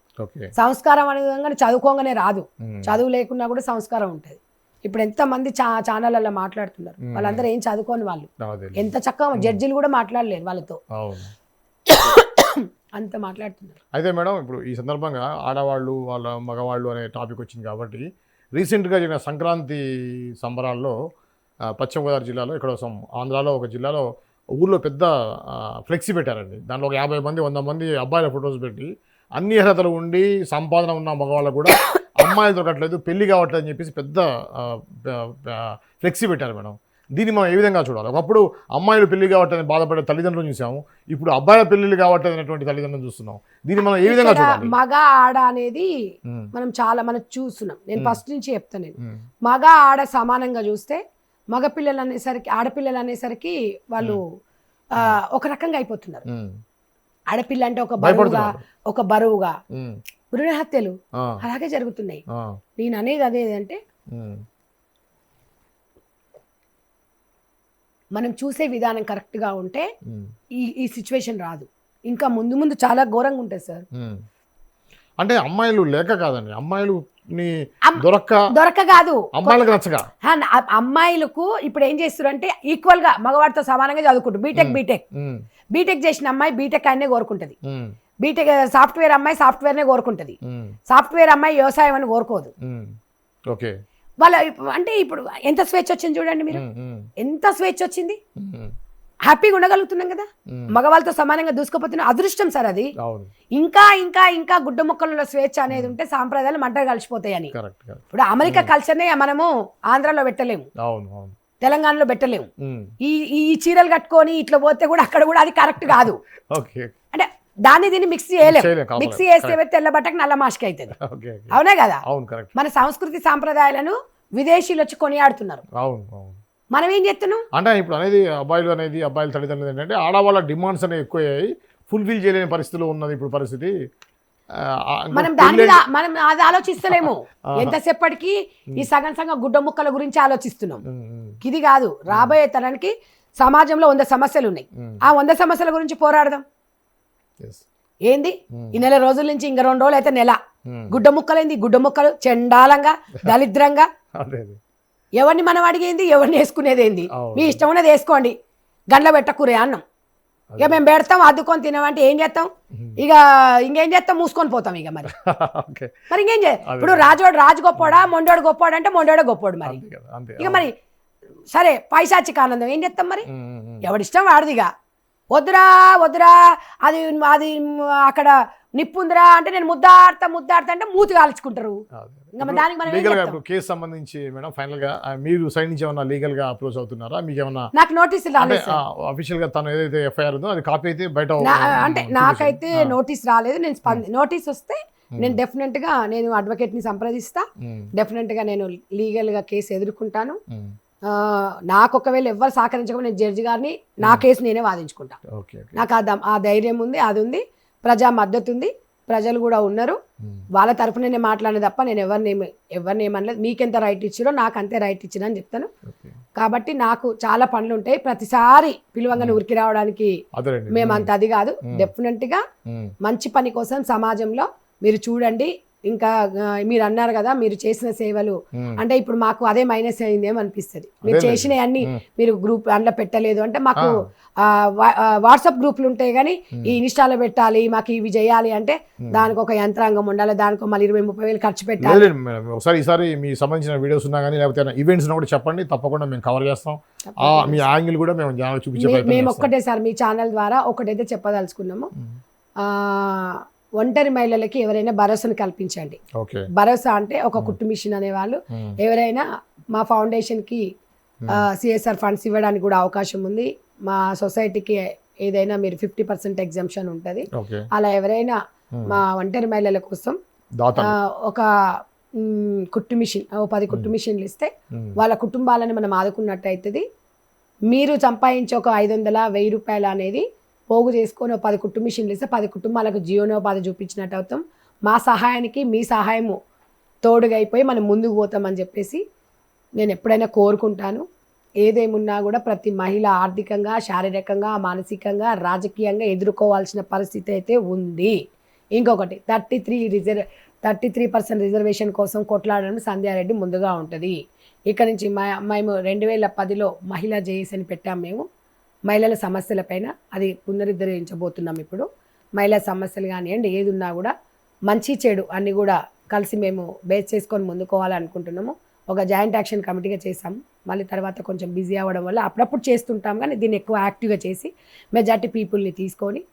సంస్కారం అనేది చదువుకోగానే రాదు, చదువు లేకున్నా కూడా సంస్కారం ఉంటుంది. ఇప్పుడు ఎంతమంది ఛానళ్ళలో మాట్లాడుతున్నారు, వాళ్ళందరూ ఏం చదువుకోని వాళ్ళు, ఎంత చక్కగా జడ్జిలు కూడా మాట్లాడలేరు వాళ్ళతో, అంత మాట్లాడుతున్నారు. అయితే మేడం, ఇప్పుడు ఈ సందర్భంగా ఆడవాళ్ళు వాళ్ళ మగవాళ్ళు అనే టాపిక్ వచ్చింది కాబట్టి రీసెంట్గా జరిగిన సంక్రాంతి సంబరాల్లో పశ్చిమ గోదావరి జిల్లాలో, ఇక్కడ ఆంధ్రాలో ఒక జిల్లాలో ఊర్లో పెద్ద ఫ్లెక్సీ పెట్టారండి. దాంట్లో ఒక 50 మంది 100 మంది అబ్బాయిల ఫొటోస్ పెట్టి అన్ని అర్హతలు ఉండి సంపాదన ఉన్న మగవాళ్ళకు కూడా అమ్మాయిలు దొరకట్లేదు, పెళ్లి కావట్లేదు అని చెప్పేసి పెద్ద ఫ్లెక్సీ పెట్టారు మేడం. దీన్ని మనం ఏ విధంగా చూడాలి? ఒకప్పుడు అమ్మాయిలు పెళ్లి కావట్లేదని బాధపడే తల్లిదండ్రులు చూసాము, ఇప్పుడు అబ్బాయిల పెళ్లిళ్ళు కావట్లేదు అనేటువంటి తల్లిదండ్రులు చూస్తున్నాం. దీన్ని మనం ఏ విధంగా చూడాలి? మగ ఆడ అనేది మనం చూస్తున్నాం. నేను ఫస్ట్ నుంచి చెప్తాను, నేను మగ ఆడ సమానంగా చూస్తే మగపిల్లలు అనేసరికి ఆడపిల్లలు అనేసరికి వాళ్ళు ఒక రకంగా అయిపోతున్నారు. ఆడపిల్ల అంటే ఒక బరువుగా భ్రూణ హత్యలు అలాగే జరుగుతున్నాయి. నేను అనేది అదేంటే మనం చూసే విధానం కరెక్ట్ గా ఉంటే ఈ సిచ్యువేషన్ రాదు. ఇంకా ముందు చాలా ఘోరంగా ఉంటుంది సార్. అంటే అమ్మాయిలు లేక కాదండి, అమ్మాయిలు దొరక్క కాదు, అమ్మాయిలకు నచ్చగా. అమ్మాయిలకు ఇప్పుడు ఏం చేస్తారు అంటే ఈక్వల్ గా మగవాడితో సమానంగా చదువుకుంటారు. బీటెక్ చేసిన అమ్మాయి బీటెక్ ఆయనే కోరుకుంటది, బీటెక్ సాఫ్ట్వేర్ అమ్మాయి సాఫ్ట్వేర్నే కోరుకుంటది, సాఫ్ట్వేర్ అమ్మాయి వ్యవసాయం అని కోరుకోదు. వాళ్ళ అంటే ఇప్పుడు ఎంత స్వేచ్ఛ వచ్చింది చూడండి మీరు, ఎంత స్వేచ్ఛ వచ్చింది. హ్యాపీగా ఉండగలుగుతున్నాం కదా, మగవాళ్ళతో సమానంగా దూసుకుపోతున్న అదృష్టం సార్ అది. ఇంకా ఇంకా ఇంకా గుడ్డ మొక్కలలో స్వేచ్ఛ అనేది ఉంటే సాంప్రదాయాలు మంటగా కలిసిపోతాయని. ఇప్పుడు అమెరికా కల్చర్నే మనము ఆంధ్రాలో పెట్టలేము, తెలంగాణలో పెట్టలేము. ఈ చీరలు కట్టుకొని ఇట్లా పోతే కూడా అక్కడ కూడా అది కరెక్ట్ కాదు. అంటే దీన్ని మిక్స్ చేయలేము. మిక్స్ చేస్తే తెల్ల బట్టకు నల్ల మాస్క్ అవుతుంది. అవునే కదా, మన సంస్కృతి సాంప్రదాయాలను విదేశీయులు వచ్చి కొనియాడుతున్నారు. మనం ఏం చేస్తున్నాం అంటే ఇప్పుడు అబ్బాయిల తల్లిదండ్రులు ఏంటంటే ఆడవాళ్ళ డిమాండ్స్ అనేవి ఎక్కువయ్యాయి, ఫుల్ఫిల్ చేయలేని పరిస్థితిలో ఉన్నది ఇప్పుడు పరిస్థితి. మనం మనం అది ఆలోచిస్తలేము. ఎంతసేపటికి ఈ సగం గుడ్డ ముక్కల గురించి ఆలోచిస్తున్నాం. ఇది కాదు, రాబోయే తరానికి సమాజంలో 100 సమస్యలు ఉన్నాయి. ఆ 100 సమస్యల గురించి పోరాడదాం. ఏంది ఈ నెల రోజుల నుంచి ఇంకా 2 రోజులు అయితే నెల గుడ్డ ముక్కలైంది. గుడ్డ ముక్కలు చండాలంగా దరిద్రంగా, ఎవరిని మనం అడిగేంది, ఎవరిని వేసుకునేది ఏంది, మీ ఇష్టం ఉన్నది వేసుకోండి, గండ్ల పెట్టకూరే అన్నం. ఇక మేము పెడతాం అద్దుకొని తినమంటే ఏం చేస్తాం, ఇక ఇంకేం చేస్తాం, మూసుకొని పోతాం ఇక మరి. ఓకే, మరి ఇంకేం చేయాలి? ఇప్పుడు రాజు గొప్పోడా, మొండోడు గొప్పోడు అంటే మొండోడే గొప్పోడు మరి. అంతే కదా, అంతే. ఇక మరి సరే పైశాచిక ఆనందం ఏం చేస్తాం మరి? ఎవడిష్టం వాడిదిగా. వద్దురా వద్దురా, అది అది అక్కడ నిప్పుందిరా అంటే నేను ముద్దాడతా అంటే మూతి కాల్చుకుంటారు. ఇంకా మరి దానికి మనం ఏం లీగల్ గా చేస్తాం? ఇప్పుడు కేసు సంబంధించి మేడం ఫైనల్ గా మీరు సైడ్ నుంచి ఏమన్నా లీగల్ గా అప్రోచ్ అవుతున్నారా? మీకు ఏమన్నా నాకు నోటీసులు అంటే రాలేదు సార్. అఫీషియల్ గా తను ఏదైతే ఎఫ్ఐఆర్ ఉందో అది కాపీ అయితే బయట అంటే నాకైతే నోటీస్ రాలేదు. నేను నోటీస్ వస్తే నేను డెఫినెట్ గా నేను అడ్వకేట్ ని సంప్రదిస్తా, డెఫినెట్ గా నేను లీగల్ గా కేసు ఎదుర్కొంటాను. నాకు ఒకవేళ ఎవరు సహకరించకపోతే నేను జడ్జి గారిని నా కేసు నేనే వాదించుకుంటా. నాకు ఆ ధైర్యం ఉంది, అది ఉంది, ప్రజా మద్దతు ఉంది, ప్రజలు కూడా ఉన్నారు. వాళ్ళ తరఫున నేను మాట్లాడేది తప్ప నేను ఎవరిని ఏమనలేదు. మీకెంత రైట్ ఇచ్చిరో నాకు అంతే రైట్ ఇచ్చినా అని చెప్తాను. కాబట్టి నాకు చాలా పనులు ఉంటాయి. ప్రతిసారి పిలువంగానే ఉరికి రావడానికి మేము అంత అది కాదు. డెఫినెట్ గా మంచి పని కోసం సమాజంలో మీరు చూడండి. ఇంకా మీరు అన్నారు కదా మీరు చేసిన సేవలు అంటే ఇప్పుడు మాకు అదే మైనస్ అయిందేమో అనిపిస్తుంది. మీరు చేసినవి అన్ని మీరు గ్రూప్ అందులో పెట్టలేదు అంటే మాకు వాట్సాప్ గ్రూపులు ఉంటాయి కానీ ఈ ఇన్స్టాలో పెట్టాలి, మాకు ఇవి చేయాలి అంటే దానికి ఒక యంత్రాంగం ఉండాలి, దానికి మళ్ళీ 20-30 వేలు ఖర్చు పెట్టాలి. ఒకసారి ఈసారి మీ సంబంధించిన వీడియోస్ ఉన్నా కానీ లేకపోతే ఈవెంట్స్ కూడా చెప్పండి, తప్పకుండా మేము కవర్ చేస్తాం. మీ యాంగిల్ కూడా మేము చూపించే మేము ఒక్కటే సార్ మీ ఛానల్ ద్వారా ఒకటైతే చెప్పదలుచుకున్నాము. ఒంటరి మహిళలకి ఎవరైనా భరోసాను కల్పించండి. భరోసా అంటే ఒక కుట్టు మిషన్ అనేవాళ్ళు ఎవరైనా మా ఫౌండేషన్కి సిఎస్ఆర్ ఫండ్స్ ఇవ్వడానికి కూడా అవకాశం ఉంది. మా సొసైటీకి ఏదైనా మీరు 50% ఎగ్జంప్షన్ ఉంటుంది. అలా ఎవరైనా మా ఒంటరి మహిళల కోసం ఒక కుట్టు మిషన్ 10 కుట్టు మిషన్లు ఇస్తే వాళ్ళ కుటుంబాలను మనం ఆదుకున్నట్టు అవుతుంది. మీరు సంపాదించే ఒక 500-1000 రూపాయలు అనేది పోగు చేసుకొని 10 కుట్టు మిషన్లు ఇస్తే 10 కుటుంబాలకు జీవనోపాధి చూపించినట్టు అవుతాం. మా సహాయానికి మీ సహాయము తోడుగా అయిపోయి మనం ముందుకు పోతామని చెప్పేసి నేను ఎప్పుడైనా కోరుకుంటాను. ఏదేమున్నా కూడా ప్రతి మహిళ ఆర్థికంగా, శారీరకంగా, మానసికంగా, రాజకీయంగా ఎదుర్కోవాల్సిన పరిస్థితి అయితే ఉంది. ఇంకొకటి 33% రిజర్వేషన్ కోసం కొట్లాడడం సంధ్యారెడ్డి ముందుగా ఉంటుంది. ఇక్కడ నుంచి మేము 2010లో మహిళా జేఏసీ అని పెట్టాం. మేము మహిళల సమస్యలపైన అది పునరుద్ధరించబోతున్నాం. ఇప్పుడు మహిళా సమస్యలు కానివ్వండి ఏది ఉన్నా కూడా మంచి చెడు అన్నీ కూడా కలిసి మేము బేస్ చేసుకొని ముందుకోవాలనుకుంటున్నాము. ఒక జాయింట్ యాక్షన్ కమిటీగా చేసాము. మళ్ళీ తర్వాత కొంచెం బిజీ అవ్వడం వల్ల అప్పుడప్పుడు చేస్తుంటాం కానీ దీన్ని ఎక్కువ యాక్టివ్గా చేసి మెజార్టీ పీపుల్ని తీసుకొని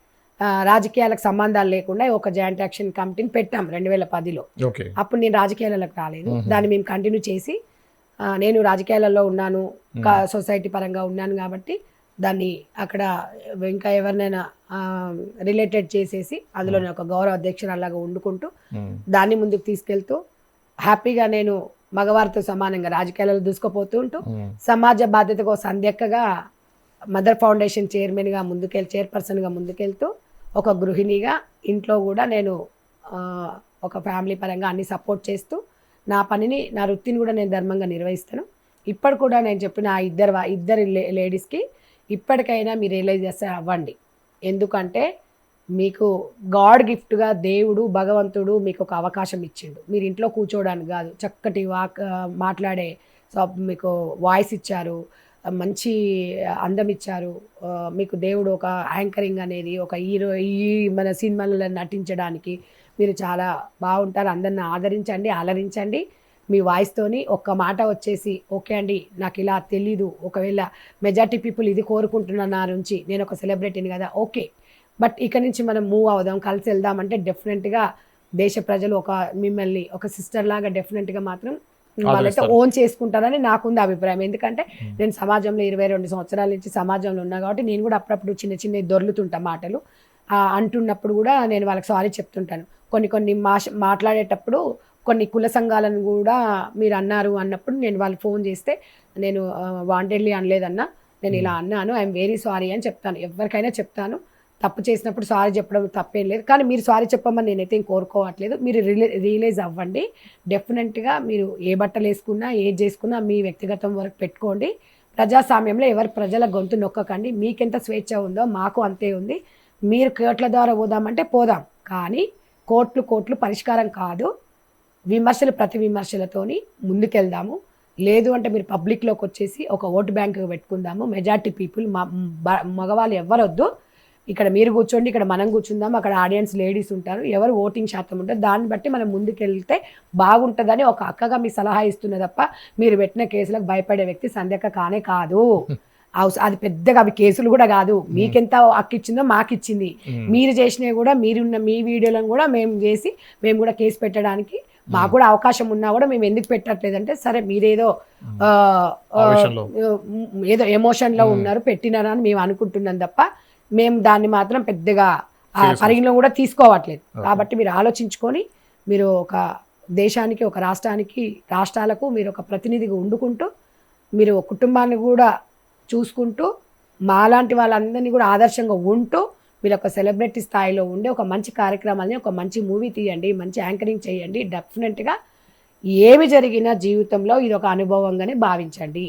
రాజకీయాలకు సంబంధాలు లేకుండా ఒక జాయింట్ యాక్షన్ కమిటీని పెట్టాం 2010లో. అప్పుడు నేను రాజకీయాలకు రాలేదు. దాన్ని మేము కంటిన్యూ చేసి నేను రాజకీయాలలో ఉన్నాను, సొసైటీ పరంగా ఉన్నాను కాబట్టి దాన్ని అక్కడ ఇంకా ఎవరినైనా రిలేటెడ్ చేసేసి అందులో నేను ఒక గౌరవ అధ్యక్షురాలాగా వండుకుంటూ దాన్ని ముందుకు తీసుకెళ్తూ హ్యాపీగా నేను మగవారితో సమానంగా రాజకీయాలలో దూసుకుపోతుంటూ సమాజ బాధ్యతకు సంధ్యక్కగా మదర్ ఫౌండేషన్ చైర్పర్సన్గా ముందుకెళ్తూ ఒక గృహిణిగా ఇంట్లో కూడా నేను ఒక ఫ్యామిలీ పరంగా అన్ని సపోర్ట్ చేస్తూ నా పనిని నా వృత్తిని కూడా నేను ధర్మంగా నిర్వహిస్తాను. ఇప్పుడు కూడా నేను చెప్పిన ఆ ఇద్దరు లేడీస్కి ఇప్పటికైనా మీరు రియలైజ్ చేస్తే అవ్వండి. ఎందుకంటే మీకు గాడ్ గిఫ్ట్గా దేవుడు భగవంతుడు మీకు ఒక అవకాశం ఇచ్చిండు. మీరు ఇంట్లో కూర్చోవడానికి కాదు, చక్కటి మాట్లాడే మీకు వాయిస్ ఇచ్చారు, మంచి అందం ఇచ్చారు. మీకు దేవుడు ఒక యాంకరింగ్ అనేది ఒక హీరో మన సినిమాలలో నటించడానికి మీరు చాలా బాగుంటారు. అందరిని ఆదరించండి, అలరించండి. మీ వాయిస్తోని ఒక్క మాట వచ్చేసి ఓకే అండి నాకు ఇలా తెలీదు, ఒకవేళ మెజార్టీ పీపుల్ ఇది కోరుకుంటున్నారు నా నుంచి, నేను ఒక సెలబ్రిటీని కదా, ఓకే బట్ ఇక నుంచి మనం మూవ్ అవుదాం, కలిసి వెళ్దామంటే డెఫినెట్గా దేశ ప్రజలు మిమ్మల్ని ఒక సిస్టర్ లాగా డెఫినెట్గా మాత్రం వాళ్ళైతే ఓన్ చేసుకుంటారని నాకుంది అభిప్రాయం. ఎందుకంటే నేను సమాజంలో 22 సంవత్సరాల నుంచి సమాజంలో ఉన్నా కాబట్టి నేను కూడా అప్పుడప్పుడు చిన్న దొర్లుతుంటా మాటలు అంటున్నప్పుడు కూడా నేను వాళ్ళకి సారీ చెప్తుంటాను. కొన్ని మాట్లాడేటప్పుడు కొన్ని కుల సంఘాలను కూడా మీరు అన్నారు అన్నప్పుడు నేను వాళ్ళు ఫోన్ చేస్తే నేను వాంటెడ్లీ అనలేదన్నా, నేను ఇలా అన్నాను, ఐఎమ్ వెరీ సారీ అని చెప్తాను. ఎవరికైనా చెప్తాను, తప్పు చేసినప్పుడు సారీ చెప్పడం తప్పేం లేదు. కానీ మీరు సారీ చెప్పమని నేనైతే కోరుకోవట్లేదు. మీరు రియలైజ్ అవ్వండి. డెఫినెట్గా మీరు ఏ బట్టలు వేసుకున్నా ఏది చేసుకున్నా మీ వ్యక్తిగతం వరకు పెట్టుకోండి. ప్రజాస్వామ్యంలో ప్రజల గొంతు నొక్కకండి. మీకెంత స్వేచ్ఛ ఉందో మాకు అంతే ఉంది. మీరు కోర్టుల ద్వారా పోదామంటే పోదాం, కానీ కోర్టులు పరిష్కారం కాదు. విమర్శలు ప్రతి విమర్శలతోని ముందుకెళ్దాము. లేదు అంటే మీరు పబ్లిక్లోకి వచ్చేసి ఒక ఓటు బ్యాంకు పెట్టుకుందాము. మెజార్టీ పీపుల్ మగవాళ్ళు ఎవ్వరొద్దు. ఇక్కడ మీరు కూర్చోండి, ఇక్కడ మనం కూర్చుందాం, అక్కడ ఆడియన్స్ లేడీస్ ఉంటారు, ఎవరు ఓటింగ్ శాతం ఉంటారు, దాన్ని బట్టి మనం ముందుకెళ్తే బాగుంటుందని ఒక అక్కగా మీ సలహా ఇస్తున్న తప్ప మీరు పెట్టిన కేసులకు భయపడే వ్యక్తి సంధ్యక్క కానే కాదు. అది పెద్దగా అవి కేసులు కూడా కాదు, మీకెంత హక్కు ఇచ్చిందో మాకు ఇచ్చింది. మీరు చేసినవి కూడా మీరున్న మీ వీడియోలను కూడా మేము చేసి మేము కూడా కేసు పెట్టడానికి మాకు కూడా అవకాశం ఉన్నా కూడా మేము ఎందుకు పెట్టట్లేదంటే, సరే మీరేదో ఏదో ఎమోషన్లో ఉన్నారు పెట్టినారా అని మేము అనుకుంటున్నాం తప్ప మేము దాన్ని మాత్రం పెద్దగా పరిగణలో కూడా తీసుకోవట్లేదు. కాబట్టి మీరు ఆలోచించుకొని మీరు ఒక దేశానికి, ఒక రాష్ట్రాలకు మీరు ఒక ప్రతినిధిగా వండుకుంటూ, మీరు కుటుంబాన్ని కూడా చూసుకుంటూ, మాలాంటి వాళ్ళందరినీ కూడా ఆదర్శంగా ఉంటూ, మీరు ఒక సెలబ్రిటీ స్థాయిలో ఉండే ఒక మంచి కార్యక్రమాలని, ఒక మంచి మూవీ తీయండి, మంచి యాంకరింగ్ చేయండి. డెఫినెట్గా ఏమి జరిగినా జీవితంలో ఇది ఒక అనుభవంగానే భావించండి.